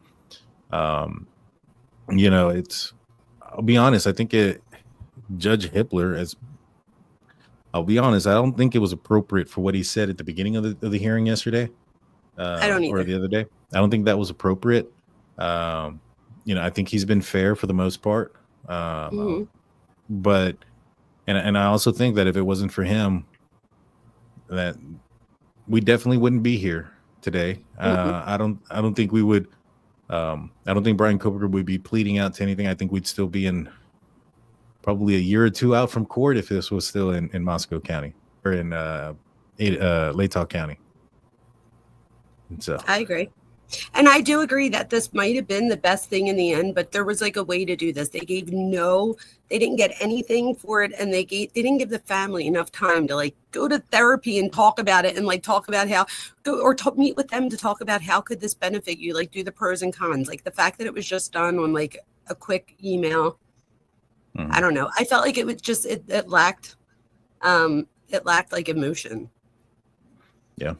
I'll be honest, I think Judge Hippler, I'll be honest, I don't think it was appropriate for what he said at the beginning of the hearing yesterday. I don't either. Or the other day. I don't think that was appropriate. I think he's been fair for the most part. But I also think that if it wasn't for him, that we definitely wouldn't be here today. I don't think we would. I don't think Bryan Kohberger would be pleading out to anything. I think we'd still be in probably a year or two out from court if this was still in Moscow County or in Latah County. And so I agree. And I do agree that this might have been the best thing in the end, but there was like a way to do this. They didn't get anything for it, and they didn't give the family enough time to like go to therapy and talk about it, and like talk about how meet with them to talk about how could this benefit you, like do the pros and cons. Like the fact that it was just done on like a quick email. I don't know. I felt like it was just it lacked like emotion. Yeah.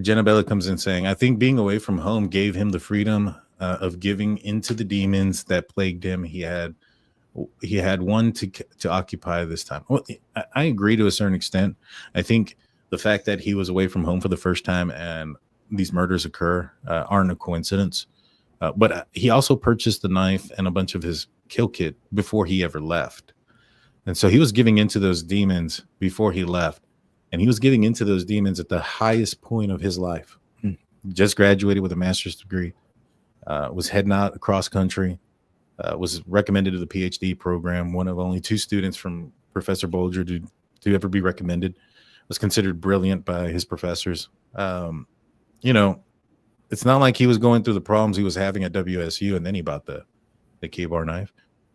Jenna comes in saying, I think being away from home gave him the freedom of giving into the demons that plagued him. He had one to occupy this time. Well, I agree to a certain extent. I think the fact that he was away from home for the first time and these murders occur aren't a coincidence. But he also purchased the knife and a bunch of his kill kit before he ever left. And so he was giving into those demons before he left. And he was getting into those demons at the highest point of his life. Just graduated with a master's degree, was heading out across country, was recommended to the PhD program, one of only 2 students from Professor Bolger to ever be recommended, was considered brilliant by his professors. You know, it's not like he was going through the problems he was having at WSU and then he bought the K-bar knife.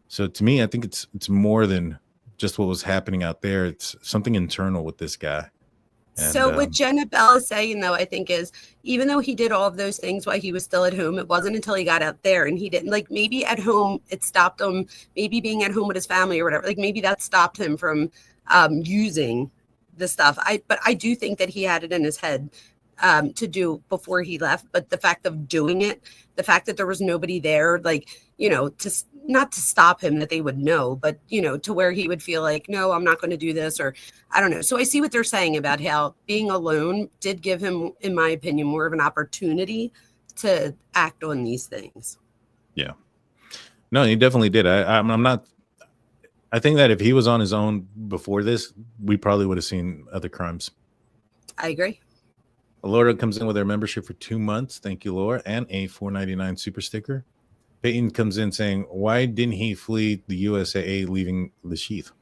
So to me, I think it's more than just what was happening out there. It's something internal with this guy. And, so what Jenna Bell is saying, though, I think is even though he did all of those things while he was still at home, it wasn't until he got out there and he didn't, like, maybe at home it stopped him, maybe being at home with his family or whatever, like maybe that stopped him from using the stuff. But I do think that he had it in his head to do before he left. But the fact of doing it, the fact that there was nobody there, like, you know, not to stop him that they would know, but, you know, to where he would feel like, no, I'm not going to do this, or I don't know. So I see what they're saying about how being alone did give him, in my opinion, more of an opportunity to act on these things. Yeah. No, he definitely did. I think that if he was on his own before this, we probably would have seen other crimes. I agree. Laura comes in with her membership for 2 months. Thank you, Laura. And a $4.99 super sticker. Peyton comes in saying, why didn't he flee the USAA leaving the sheath?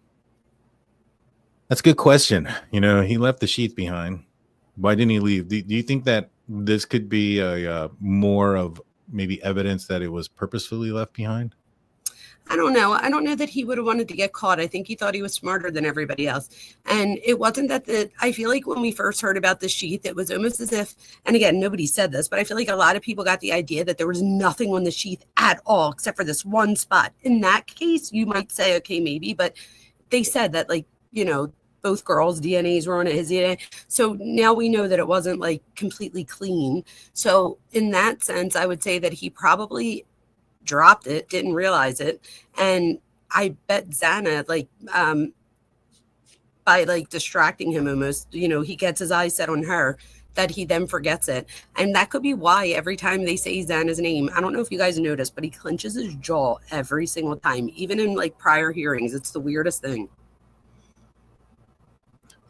That's a good question. You know, he left the sheath behind. Why didn't he leave? Do you think that this could be a more of maybe evidence that it was purposefully left behind? I don't know. I don't know that he would have wanted to get caught. I think he thought he was smarter than everybody else. And it wasn't that I feel like when we first heard about the sheath, it was almost as if, and again, nobody said this, but I feel like a lot of people got the idea that there was nothing on the sheath at all, except for this one spot. In that case, you might say, okay, maybe, but they said that, like, you know, both girls' DNAs were on it, his DNA. So now we know that it wasn't like completely clean. So in that sense, I would say that he probably dropped it, didn't realize it. And I bet Xana, like, by like distracting him almost, you know, he gets his eyes set on her, that he then forgets it. And that could be why every time they say Xana's name, I don't know if you guys noticed, but he clenches his jaw every single time, even in like prior hearings. It's the weirdest thing.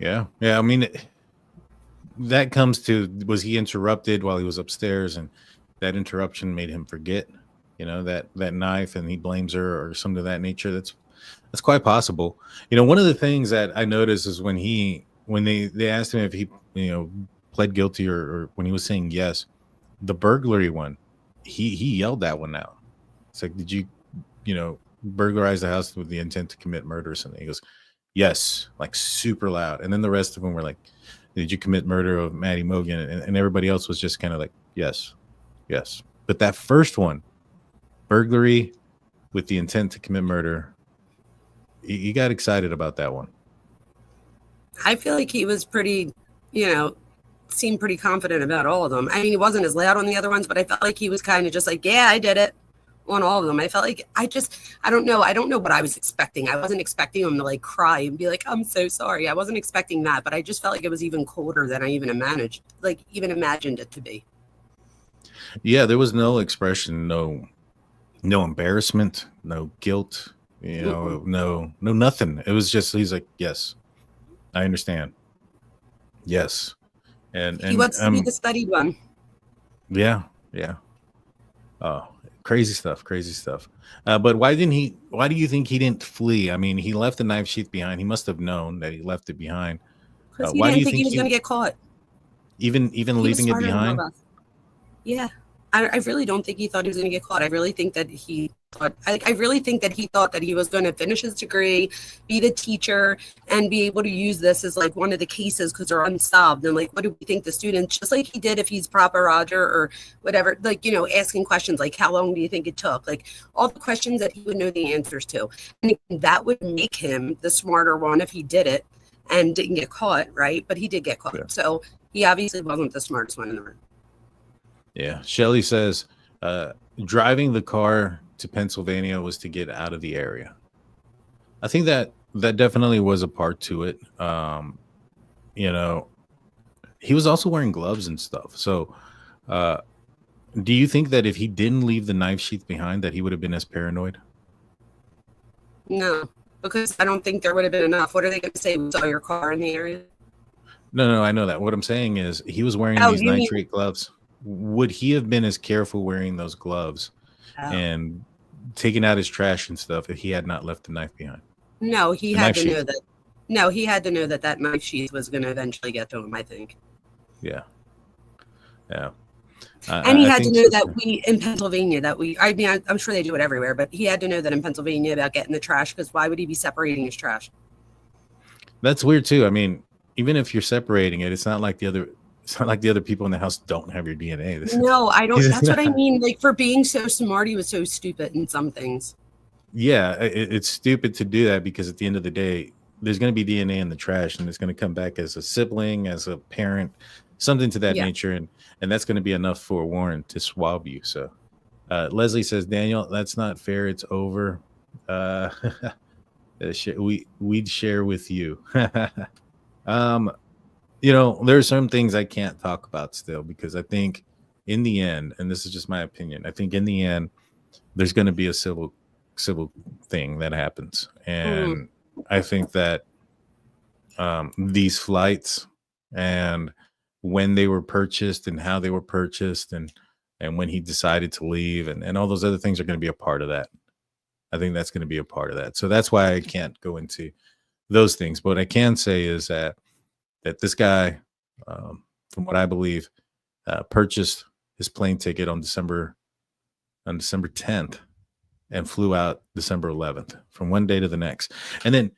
Yeah. I mean, that comes to, was he interrupted while he was upstairs, and that interruption made him forget, you know, that knife, and he blames her or something of that nature. That's quite possible. You know, one of the things that I noticed is when they asked him if he, you know, pled guilty or when he was saying yes, the burglary one, he yelled that one out. It's like, did you know, burglarize the house with the intent to commit murder or something? He goes, yes, like super loud. And then the rest of them were like, did you commit murder of Maddie Mogen? And everybody else was just kind of like, yes. But that first one, burglary with the intent to commit murder, he got excited about that one. I feel like he was pretty, you know, seemed pretty confident about all of them. I mean, he wasn't as loud on the other ones, but I felt like he was kind of just like, yeah, I did it on all of them. I felt like I don't know what I was expecting. I wasn't expecting him to like cry and be like, I'm so sorry. I wasn't expecting that, but I just felt like it was even colder than I even imagined it to be. Yeah, there was no expression, no embarrassment, no guilt, you know, no nothing. It was just, he's like, yes, I understand. Yes. And he wants to be the studied one. Yeah. Oh, crazy stuff. But why do you think he didn't flee? I mean, he left the knife sheath behind. He must have known that he left it behind. Because he didn't think he was going to get caught. even He was leaving it smarter than all behind. of us. Yeah. I really don't think he thought he was going to get caught. I really think that he thought, I really think that he thought that he was going to finish his degree, be the teacher, and be able to use this as like one of the cases because they're unsolved. And like, what do we think the students, just like he did if he's Proper Roger or whatever, like, you know, asking questions like, how long do you think it took? Like all the questions that he would know the answers to. And that would make him the smarter one if he did it and didn't get caught, right? But he did get caught. Yeah. So he obviously wasn't the smartest one in the room. Yeah. Shelley says driving the car to Pennsylvania was to get out of the area. I think that definitely was a part to it. You know, he was also wearing gloves and stuff. So do you think that if he didn't leave the knife sheath behind that he would have been as paranoid? No, because I don't think there would have been enough. What are they going to say? We saw your car in the area? No, I know that. What I'm saying is he was wearing these nitrate gloves. Would he have been as careful wearing those gloves and taking out his trash and stuff if he had not left the knife behind? No, he had to know that. No, he had to know that that knife sheath was going to eventually get to him, I think. Yeah. And he had to know that we, in Pennsylvania, I mean, I'm sure they do it everywhere, but he had to know that in Pennsylvania about getting the trash, because why would he be separating his trash? That's weird too. I mean, even if you're separating it, it's not like the other people in the house don't have your DNA. No, I don't. That's what I mean. Like, for being so smart, he was so stupid in some things. Yeah, it's stupid to do that because at the end of the day, there's going to be DNA in the trash, and it's going to come back as a sibling, as a parent, something to that nature, and that's going to be enough for Warren to swab you. So, Leslie says, Daniel, that's not fair. It's over. We'd share with you. You know, there are some things I can't talk about still because I think in the end, and this is just my opinion, I think in the end, there's going to be a civil thing that happens. And I think that these flights and when they were purchased and how they were purchased and when he decided to leave and all those other things are going to be a part of that. I think that's going to be a part of that. So that's why I can't go into those things. But what I can say is that this guy, from what I believe, purchased his plane ticket on December 10th and flew out December 11th from one day to the next. And then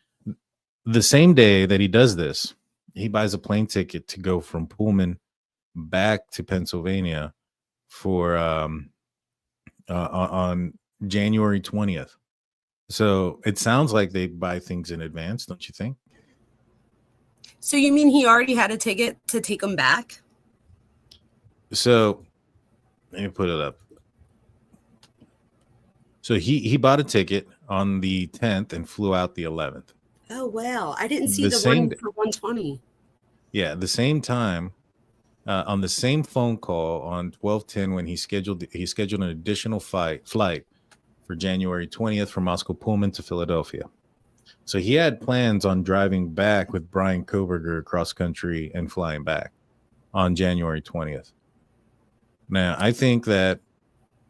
the same day that he does this, he buys a plane ticket to go from Pullman back to Pennsylvania for on January 20th. So it sounds like they buy things in advance, don't you think? So you mean he already had a ticket to take him back? So let me put it up. So he bought a ticket on the 10th and flew out the 11th. Oh, wow. I didn't see the one for 120. Yeah, the same time, on the same phone call on 12/10 when he scheduled an additional flight for January 20th from Moscow Pullman to Philadelphia. So he had plans on driving back with Bryan Kohberger across country and flying back on January 20th. Now, I think that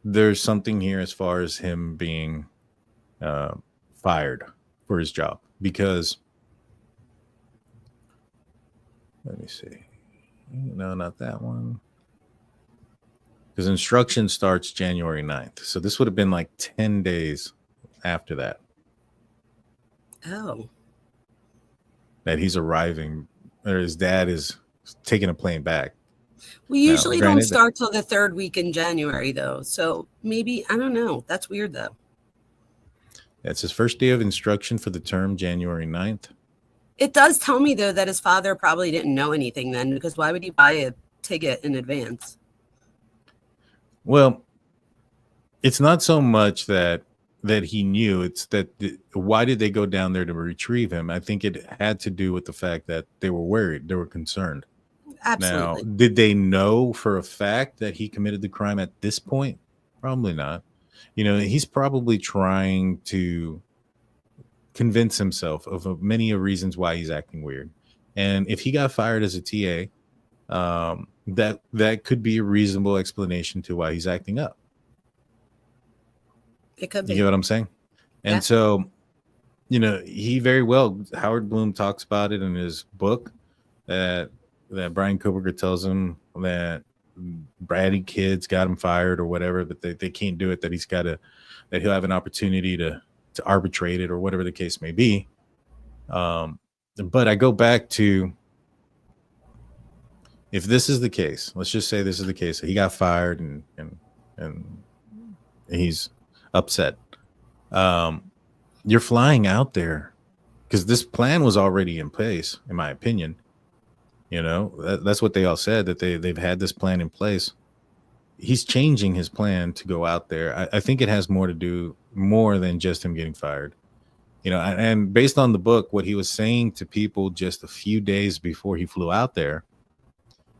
there's something here as far as him being fired for his job because let me see. No, not that one. Because instruction starts January 9th. So this would have been like 10 days after that. Oh. That he's arriving, or his dad is taking a plane back. We usually don't start till the third week in January, though. So maybe, I don't know. That's weird, though. It's his first day of instruction for the term, January 9th. It does tell me, though, that his father probably didn't know anything then, because why would he buy a ticket in advance? Well, it's not so much that he knew. It's that why did they go down there to retrieve him? I think it had to do with the fact that they were worried. They were concerned. Absolutely. Now, did they know for a fact that he committed the crime at this point? Probably not. You know, he's probably trying to convince himself of many reasons why he's acting weird. And if he got fired as a TA, that could be a reasonable explanation to why he's acting up. It could be. You get what I'm saying? And so, you know, he very well, Howard Bloom talks about it in his book, that that Bryan Kohberger tells him that bratty kids got him fired or whatever, but they can't do it, that he'll have an opportunity to arbitrate it or whatever the case may be. But I go back to, if this is the case, let's just say this is the case, he got fired and he's upset. You're flying out there because this plan was already in place, in my opinion. You know, that's what they all said, that they've had this plan in place. He's changing his plan to go out there. I think it has more to do more than just him getting fired. You know, and based on the book, what he was saying to people just a few days before he flew out there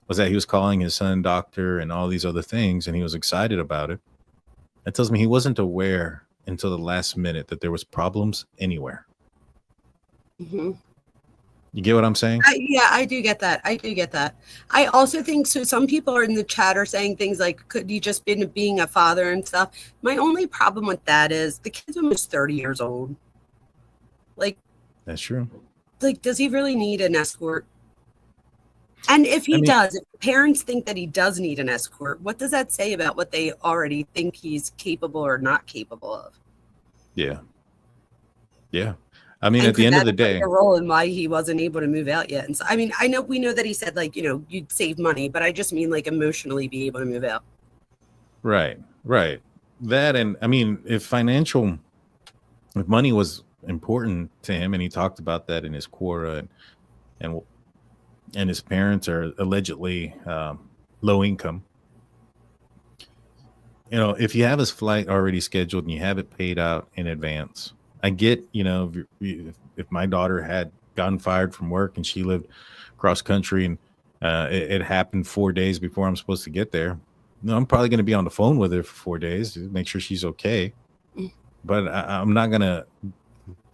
was that he was calling his son doctor and all these other things, and he was excited about it. That tells me he wasn't aware until the last minute that there was problems anywhere. Mm-hmm. You get what I'm saying? Yeah, I do get that. I also think, so some people are in the chat are saying things like, could he just been being a father and stuff? My only problem with that is the kid's almost 30 years old. Like, that's true. Like, does he really need an escort? And if he does, if parents think that he does need an escort, what does that say about what they already think he's capable or not capable of? Yeah. Yeah. I mean, at the end of the day, a role in why he wasn't able to move out yet. And so, I mean, we know that he said, like, you know, you'd save money, but I just mean like emotionally be able to move out. Right. That, and I mean, if money was important to him, and he talked about that in his quora, and his parents are allegedly low income. You know, if you have his flight already scheduled and you have it paid out in advance, I get, you know, if my daughter had gotten fired from work and she lived cross country and it happened 4 days before I'm supposed to get there, I'm probably going to be on the phone with her for 4 days to make sure she's okay. But I'm not going to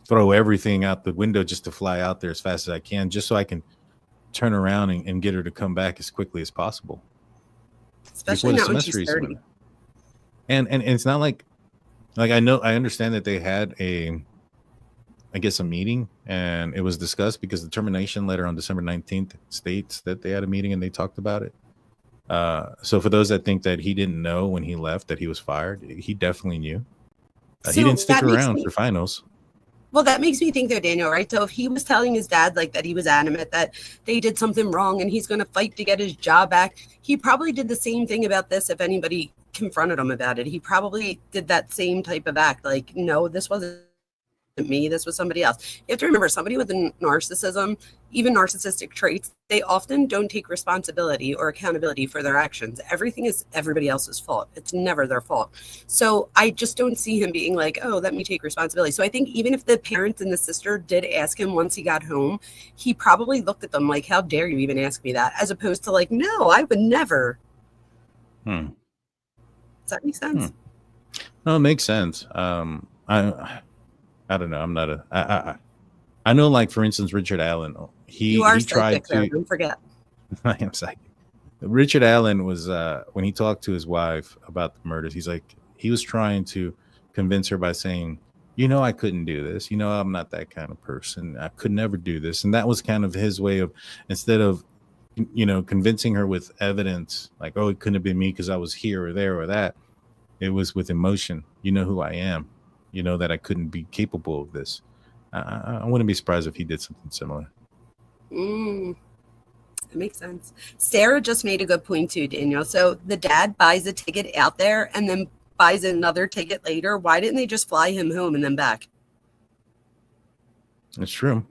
throw everything out the window just to fly out there as fast as I can, just so I can turn around and get her to come back as quickly as possible. Especially not when she's 30. And it's not like I understand that they had a meeting, and it was discussed because the termination letter on December 19th states that they had a meeting and they talked about it. So for those that think that he didn't know when he left that he was fired, he definitely knew. He didn't stick around for finals. Well, that makes me think though, Daniel, right? So if he was telling his dad like that he was adamant that they did something wrong and he's going to fight to get his job back, he probably did the same thing about this if anybody confronted him about it. He probably did that same type of act. Like, no, this wasn't me. This was somebody else. You have to remember, somebody with a narcissism, even narcissistic traits, they often don't take responsibility or accountability for their actions. Everything is everybody else's fault. It's never their fault. So I just don't see him being like, oh, let me take responsibility. So I think even if the parents and the sister did ask him once he got home, he probably looked at them like, how dare you even ask me that? As opposed to like, no, I would never. Does that make sense? No, it makes sense. I don't know. I'm not I know, like, for instance, Richard Allen, he tried to, don't forget. I am psychic. Richard Allen was, when he talked to his wife about the murders, he's like, he was trying to convince her by saying, you know, I couldn't do this. You know, I'm not that kind of person. I could never do this. And that was kind of his way of, instead of, you know, convincing her with evidence, like, oh, it couldn't have been me because I was here or there or that. It was with emotion. You know who I am. You know that I couldn't be capable of this. I wouldn't be surprised if he did something similar. That makes sense. Sarah just made a good point too, Daniel. So the dad buys a ticket out there and then buys another ticket later. Why didn't they just fly him home and then back? That's true.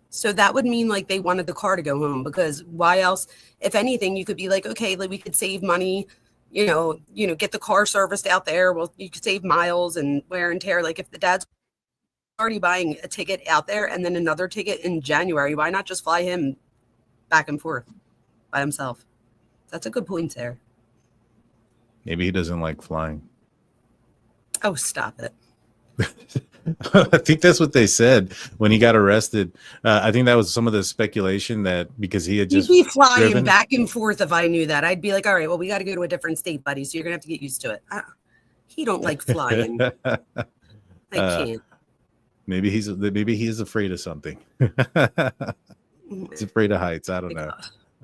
So that would mean like they wanted the car to go home, because why else? If anything, you could be like, okay, like we could save money. You know, get the car serviced out there. Well, you could save miles and wear and tear. Like if the dad's already buying a ticket out there and then another ticket in January, why not just fly him back and forth by himself? That's a good point there. Maybe he doesn't like flying. Oh, stop it. I think that's what they said when he got arrested. I think that was some of the speculation that because he had just be flying back and forth. If I knew that, I'd be like, all right, well, we got to go to a different state, buddy. So you're gonna have to get used to it. He don't like flying. I can't. Maybe he is afraid of something. He's afraid of heights. I don't know.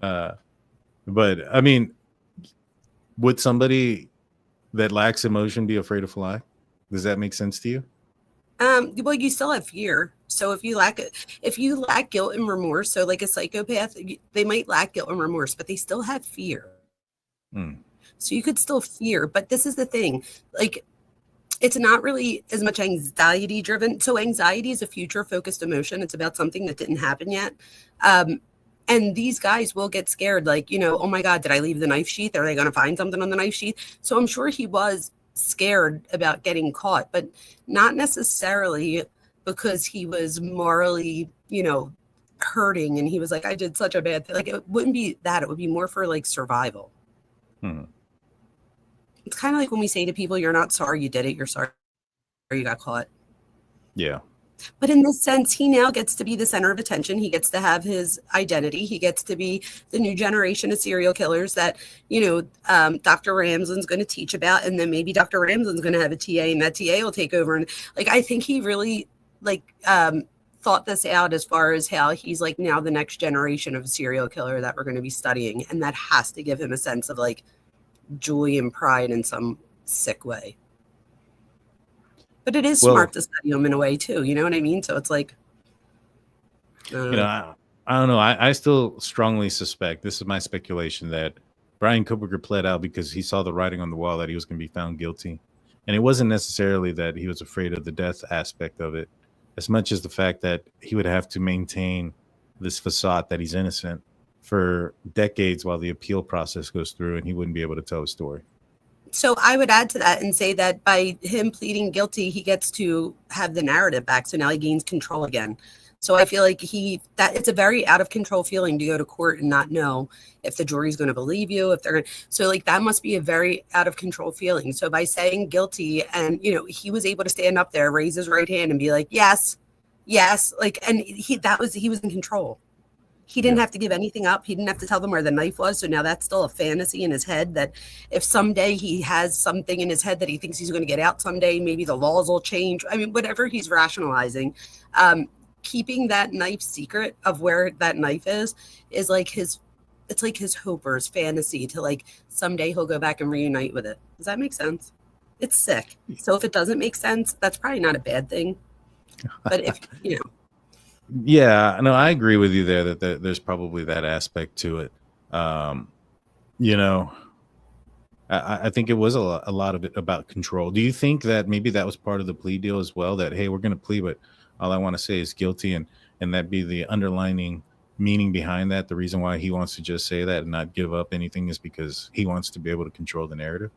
But I mean, would somebody that lacks emotion be afraid to fly? Does that make sense to you? Well, you still have fear. So if you lack guilt and remorse, so like a psychopath, they might lack guilt and remorse, but they still have fear. So you could still fear, but this is the thing, like, it's not really as much anxiety driven. So anxiety is a future focused emotion. It's about something that didn't happen yet. And these guys will get scared, like, oh my God, did I leave the knife sheath? Are they going to find something on the knife sheath? So I'm sure he was scared about getting caught, but not necessarily because he was morally, hurting. And he was like, I did such a bad thing. Like, it wouldn't be that. It would be more for like survival. It's kind of like when we say to people, you're not sorry you did it. You're sorry you got caught. Yeah. But in this sense, he now gets to be the center of attention. He gets to have his identity. He gets to be the new generation of serial killers that, Dr. Ramsden's going to teach about. And then maybe Dr. Ramsden's going to have a TA and that TA will take over. And like, I think he really thought this out as far as how he's like now the next generation of serial killer that we're going to be studying. And that has to give him a sense of like joy and pride in some sick way. But it is smart to study them in a way too. You know what I mean? So it's like, I don't know. I still strongly suspect, this is my speculation, that Bryan Kohberger pled out because he saw the writing on the wall that he was going to be found guilty. And it wasn't necessarily that he was afraid of the death aspect of it, as much as the fact that he would have to maintain this facade that he's innocent for decades while the appeal process goes through, and he wouldn't be able to tell a story. So I would add to that and say that by him pleading guilty, he gets to have the narrative back. So now he gains control again. So I feel like it's a very out of control feeling to go to court and not know if the jury's going to believe you, if they're going to. So like that must be a very out of control feeling. So by saying guilty, and he was able to stand up there, raise his right hand and be like, yes, like, and he was in control. He didn't have to give anything up. He didn't have to tell them where the knife was. So now that's still a fantasy in his head that if someday he has something in his head that he thinks he's going to get out someday, maybe the laws will change. I mean, whatever he's rationalizing, keeping that knife secret of where that knife is like it's like his hope or his fantasy to like someday he'll go back and reunite with it. Does that make sense? It's sick. So if it doesn't make sense, that's probably not a bad thing. But if, Yeah, no, I agree with you there that there's probably that aspect to it. I think it was a lot of it about control. Do you think that maybe that was part of the plea deal as well? That, hey, we're going to plea, but all I want to say is guilty, and that be the underlining meaning behind that. The reason why he wants to just say that and not give up anything is because he wants to be able to control the narrative.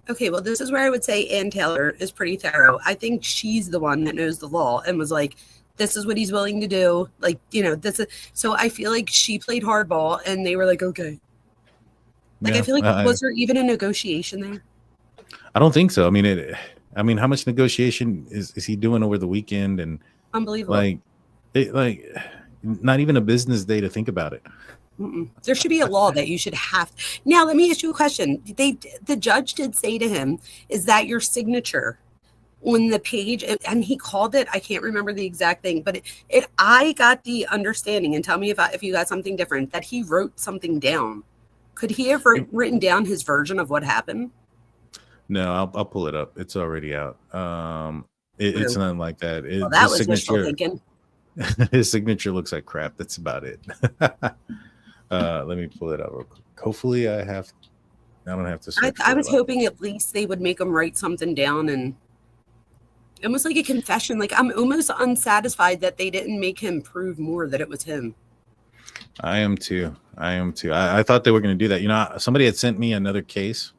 Okay, well, this is where I would say Ann Taylor is pretty thorough. I think she's the one that knows the law and was like, this is what he's willing to do. Like, this is, so I feel like she played hardball and they were like, okay. Like, I feel like, was there even a negotiation there? I don't think so. I mean, how much negotiation is he doing over the weekend? And unbelievable. Like not even a business day to think about it. There should be a law that you should have. Now, let me ask you a question. The judge did say to him, is that your signature on the page? And he called it, I can't remember the exact thing, but I got the understanding, and tell me if you got something different, that he wrote something down. Could he have written down his version of what happened? No, I'll pull it up. It's already out. It's nothing like that. Well, that was wishful thinking. His signature looks like crap. That's about it. Let me pull it up real quick. Hopefully I don't have to. I was hoping at least they would make him write something down, and almost like a confession. Like, I'm almost unsatisfied that they didn't make him prove more that it was him. I am too. I thought they were going to do that. Somebody had sent me another case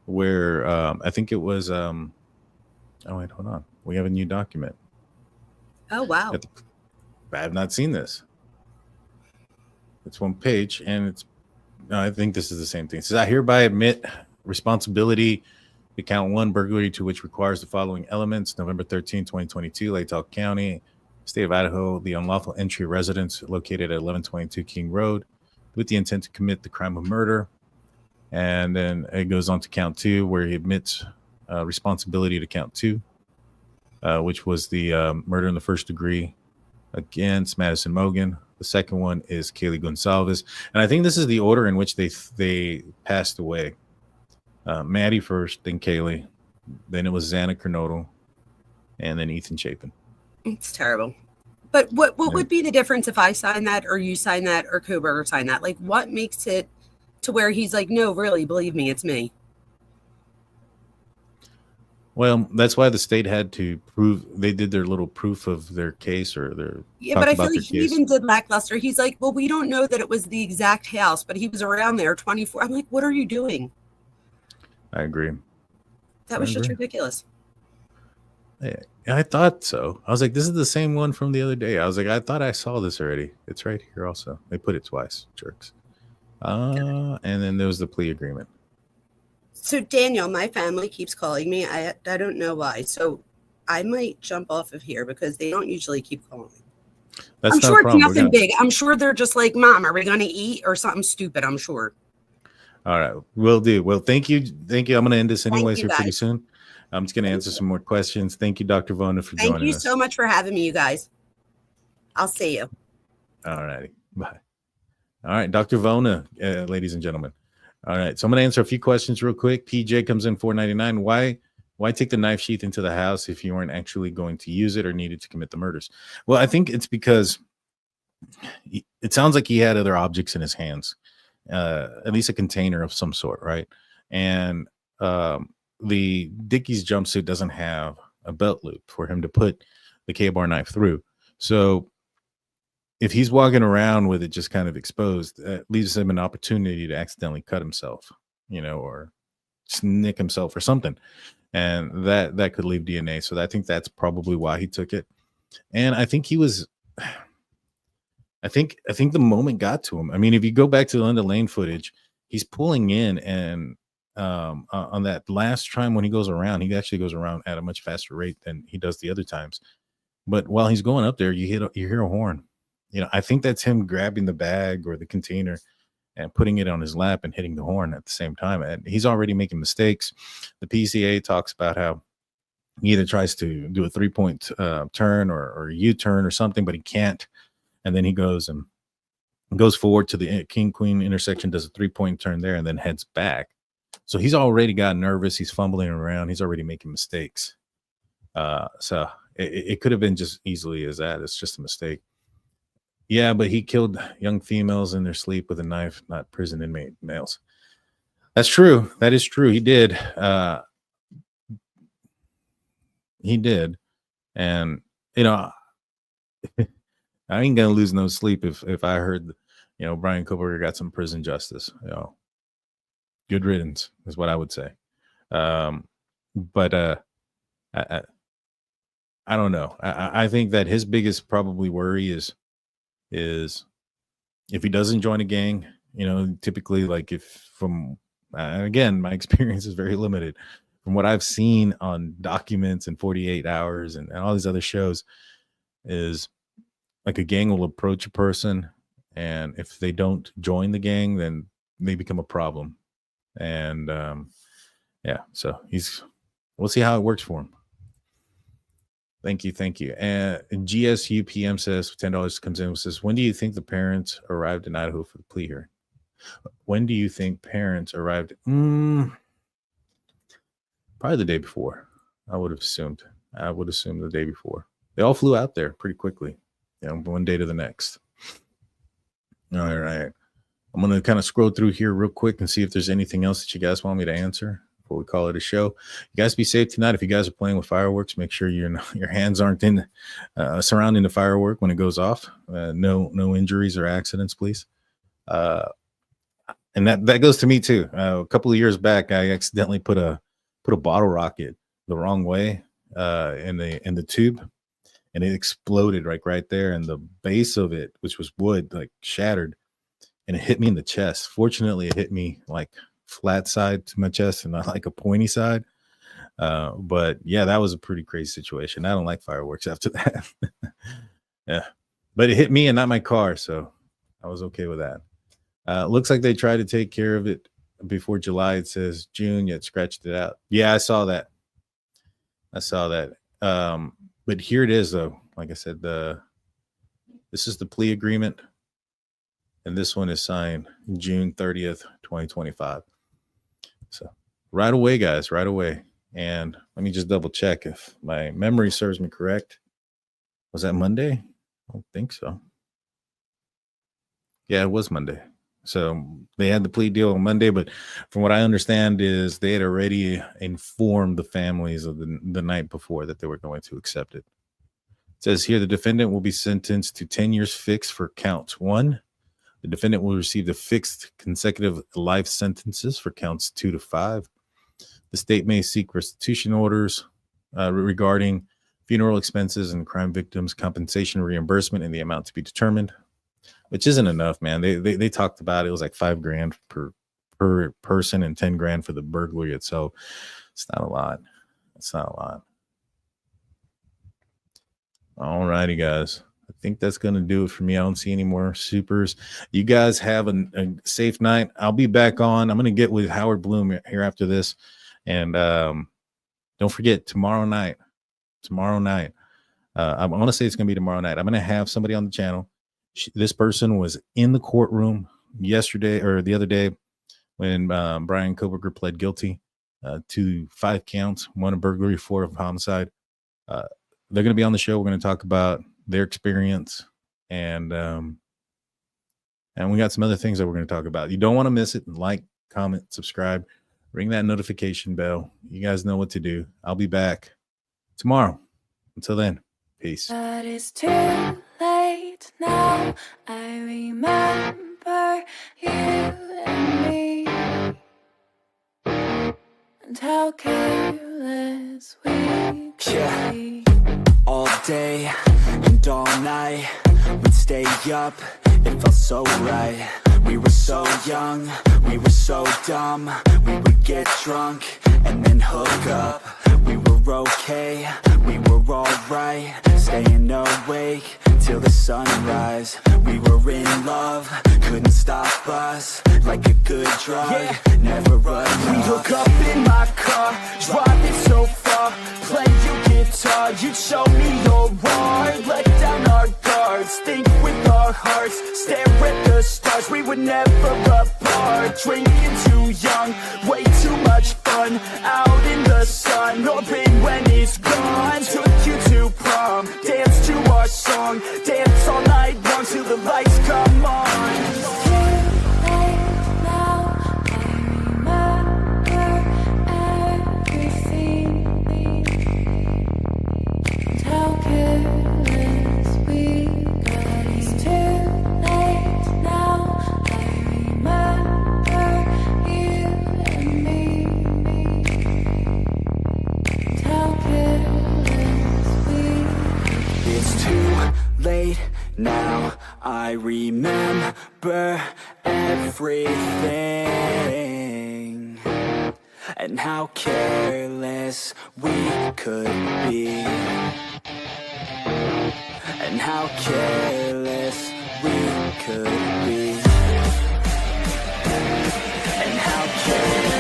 where I think it was. Oh wait, hold on. We have a new document. Oh wow! I have not seen this. It's one page, and I think this is the same thing. It says, I hereby admit responsibility to count 1 burglary to which requires the following elements. November 13, 2022, Latah County, State of Idaho, the unlawful entry residence located at 1122 King Road with the intent to commit the crime of murder. And then it goes on to count 2, where he admits responsibility to count 2, which was the murder in the first degree against Madison Mogen, The second one is Kaylee Goncalves, and I think this is the order in which they passed away. Maddie first, then Kaylee, then it was Xana Kernodle, and then Ethan Chapin. It's terrible. But what would be the difference if I sign that, or you sign that, or Koberger sign that? Like, what makes it to where he's like, no, really, believe me, it's me? Well, that's why the state had to prove. They did their little proof of their case, or their but I feel like he even did lackluster. He's like, well, we don't know that it was the exact house, but he was around there 24. I'm like, what are you doing? I agree. That was just ridiculous. Yeah, I thought so. I was like, this is the same one from the other day. I was like, I thought I saw this already. It's right here also. They put it twice, jerks. And then there was the plea agreement. So Daniel, my family keeps calling me. I don't know why. So I might jump off of here because they don't usually keep calling. I'm sure it's nothing big. I'm sure they're just like, Mom, are we going to eat or something stupid? I'm sure. All right, will do. Well, thank you. I'm going to end this anyways here pretty soon. I'm just going to answer some more questions. Thank you, Dr. Vona, for joining us. Thank you so much for having me, you guys. I'll see you. All righty. Bye. All right, Dr. Vona, ladies and gentlemen. All right, so I'm going to answer a few questions real quick. PJ comes in $4.99. Why take the knife sheath into the house if you weren't actually going to use it or needed to commit the murders? Well, I think it's because it sounds like he had other objects in his hands, at least a container of some sort, right? And the Dickies jumpsuit doesn't have a belt loop for him to put the K-bar knife through. So if he's walking around with it just kind of exposed, it leaves him an opportunity to accidentally cut himself, or nick himself or something. And that could leave DNA. So I think that's probably why he took it. And I think I think the moment got to him. I mean, if you go back to the Linda Lane footage, he's pulling in, and on that last time when he goes around, he actually goes around at a much faster rate than he does the other times. But while he's going up there, you hear a horn. I think that's him grabbing the bag or the container and putting it on his lap and hitting the horn at the same time. And he's already making mistakes. The PCA talks about how he either tries to do a 3-point turn or U-turn or something, but he can't. And then he goes forward to the king-queen intersection, does a 3-point turn there, and then heads back. So he's already got nervous. He's fumbling around. He's already making mistakes. So it could have been just easily as that. It's just a mistake. Yeah, but he killed young females in their sleep with a knife, not prison inmate males. That's true. That is true. He did. He did. And, I ain't going to lose no sleep if I heard, Bryan Kohberger got some prison justice. Good riddance is what I would say. But I don't know. I think that his biggest probably worry is if he doesn't join a gang, typically, like, if from again, my experience is very limited from what I've seen on documents and 48 hours and all these other shows, is like a gang will approach a person, and if they don't join the gang, then they become a problem. And so we'll see how it works for him. Thank you. And GSUPM says $10 comes in and says, when do you think the parents arrived in Idaho for the plea hearing? When do you think parents arrived? Probably the day before. I would assume the day before. They all flew out there pretty quickly, one day to the next. All right. I'm going to kind of scroll through here real quick and see if there's anything else that you guys want me to answer before we call it a show. You guys be safe tonight. If you guys are playing with fireworks, make sure your hands aren't in surrounding the firework when it goes off. No injuries or accidents, please. And that goes to me too. A couple of years back, I accidentally put a bottle rocket the wrong way in the tube, and it exploded right there, and the base of it, which was wood, like shattered, and it hit me in the chest. Fortunately, it hit me like flat side to my chest and not like a pointy side. But yeah, that was a pretty crazy situation. I don't like fireworks after that. Yeah, but it hit me and not my car, so I was okay with that. Looks like they tried to take care of it before July. It says June, yet scratched it out. Yeah, I saw that. But here it is, though. Like I said, the This is the plea agreement. And this one is signed June 30th, 2025. So right away, guys, right away. And let me just double check if my memory serves me correct. Was that Monday? I don't think so. Yeah, it was Monday. So they had the plea deal on Monday, but from what I understand is they had already informed the families of the night before that they were going to accept it. It says here the defendant will be sentenced to 10 years fixed for counts 1. The defendant will receive the fixed consecutive life sentences for counts 2 to 5. The state may seek restitution orders regarding funeral expenses and crime victims' compensation reimbursement in the amount to be determined, which isn't enough, man. They talked about it was like $5,000 per person and $10,000 for the burglary itself. It's not a lot. It's not a lot. All righty, guys. I think that's going to do it for me. I don't see any more supers. You guys have a safe night. I'll be back on. I'm going to get with Howard Bloom here after this. And don't forget, tomorrow night, I want to say it's going to be tomorrow night. I'm going to have somebody on the channel. This person was in the courtroom yesterday or the other day when Bryan Kohberger pled guilty to 5 counts, 1 of burglary, 4 of homicide. They're going to be on the show. We're going to talk about their experience, and we got some other things that we're going to talk about. You don't want to miss it. Like, comment, subscribe, ring that notification bell. You guys know what to do. I'll be back tomorrow. Until then, peace. But it's too late now. I remember you and me, and how careless we could be. All day and all night, we'd stay up, it felt so right. We were so young, we were so dumb. We would get drunk and then hook up. We were okay, we were alright, staying awake till the sunrise. We were in love, couldn't stop us, like a good drug, never enough. We hook up in my car, driving so far, play you guitar, you'd show me your art, let down our guards, think with our hearts, stare at the stars. We were never apart, drinking too young, way too much fun, out in the sun, or pain when it's gone. Took you to prom, dance to our song, dance all night long till the lights come on. Late now, I remember everything, and how careless we could be, and how careless we could be, and how careless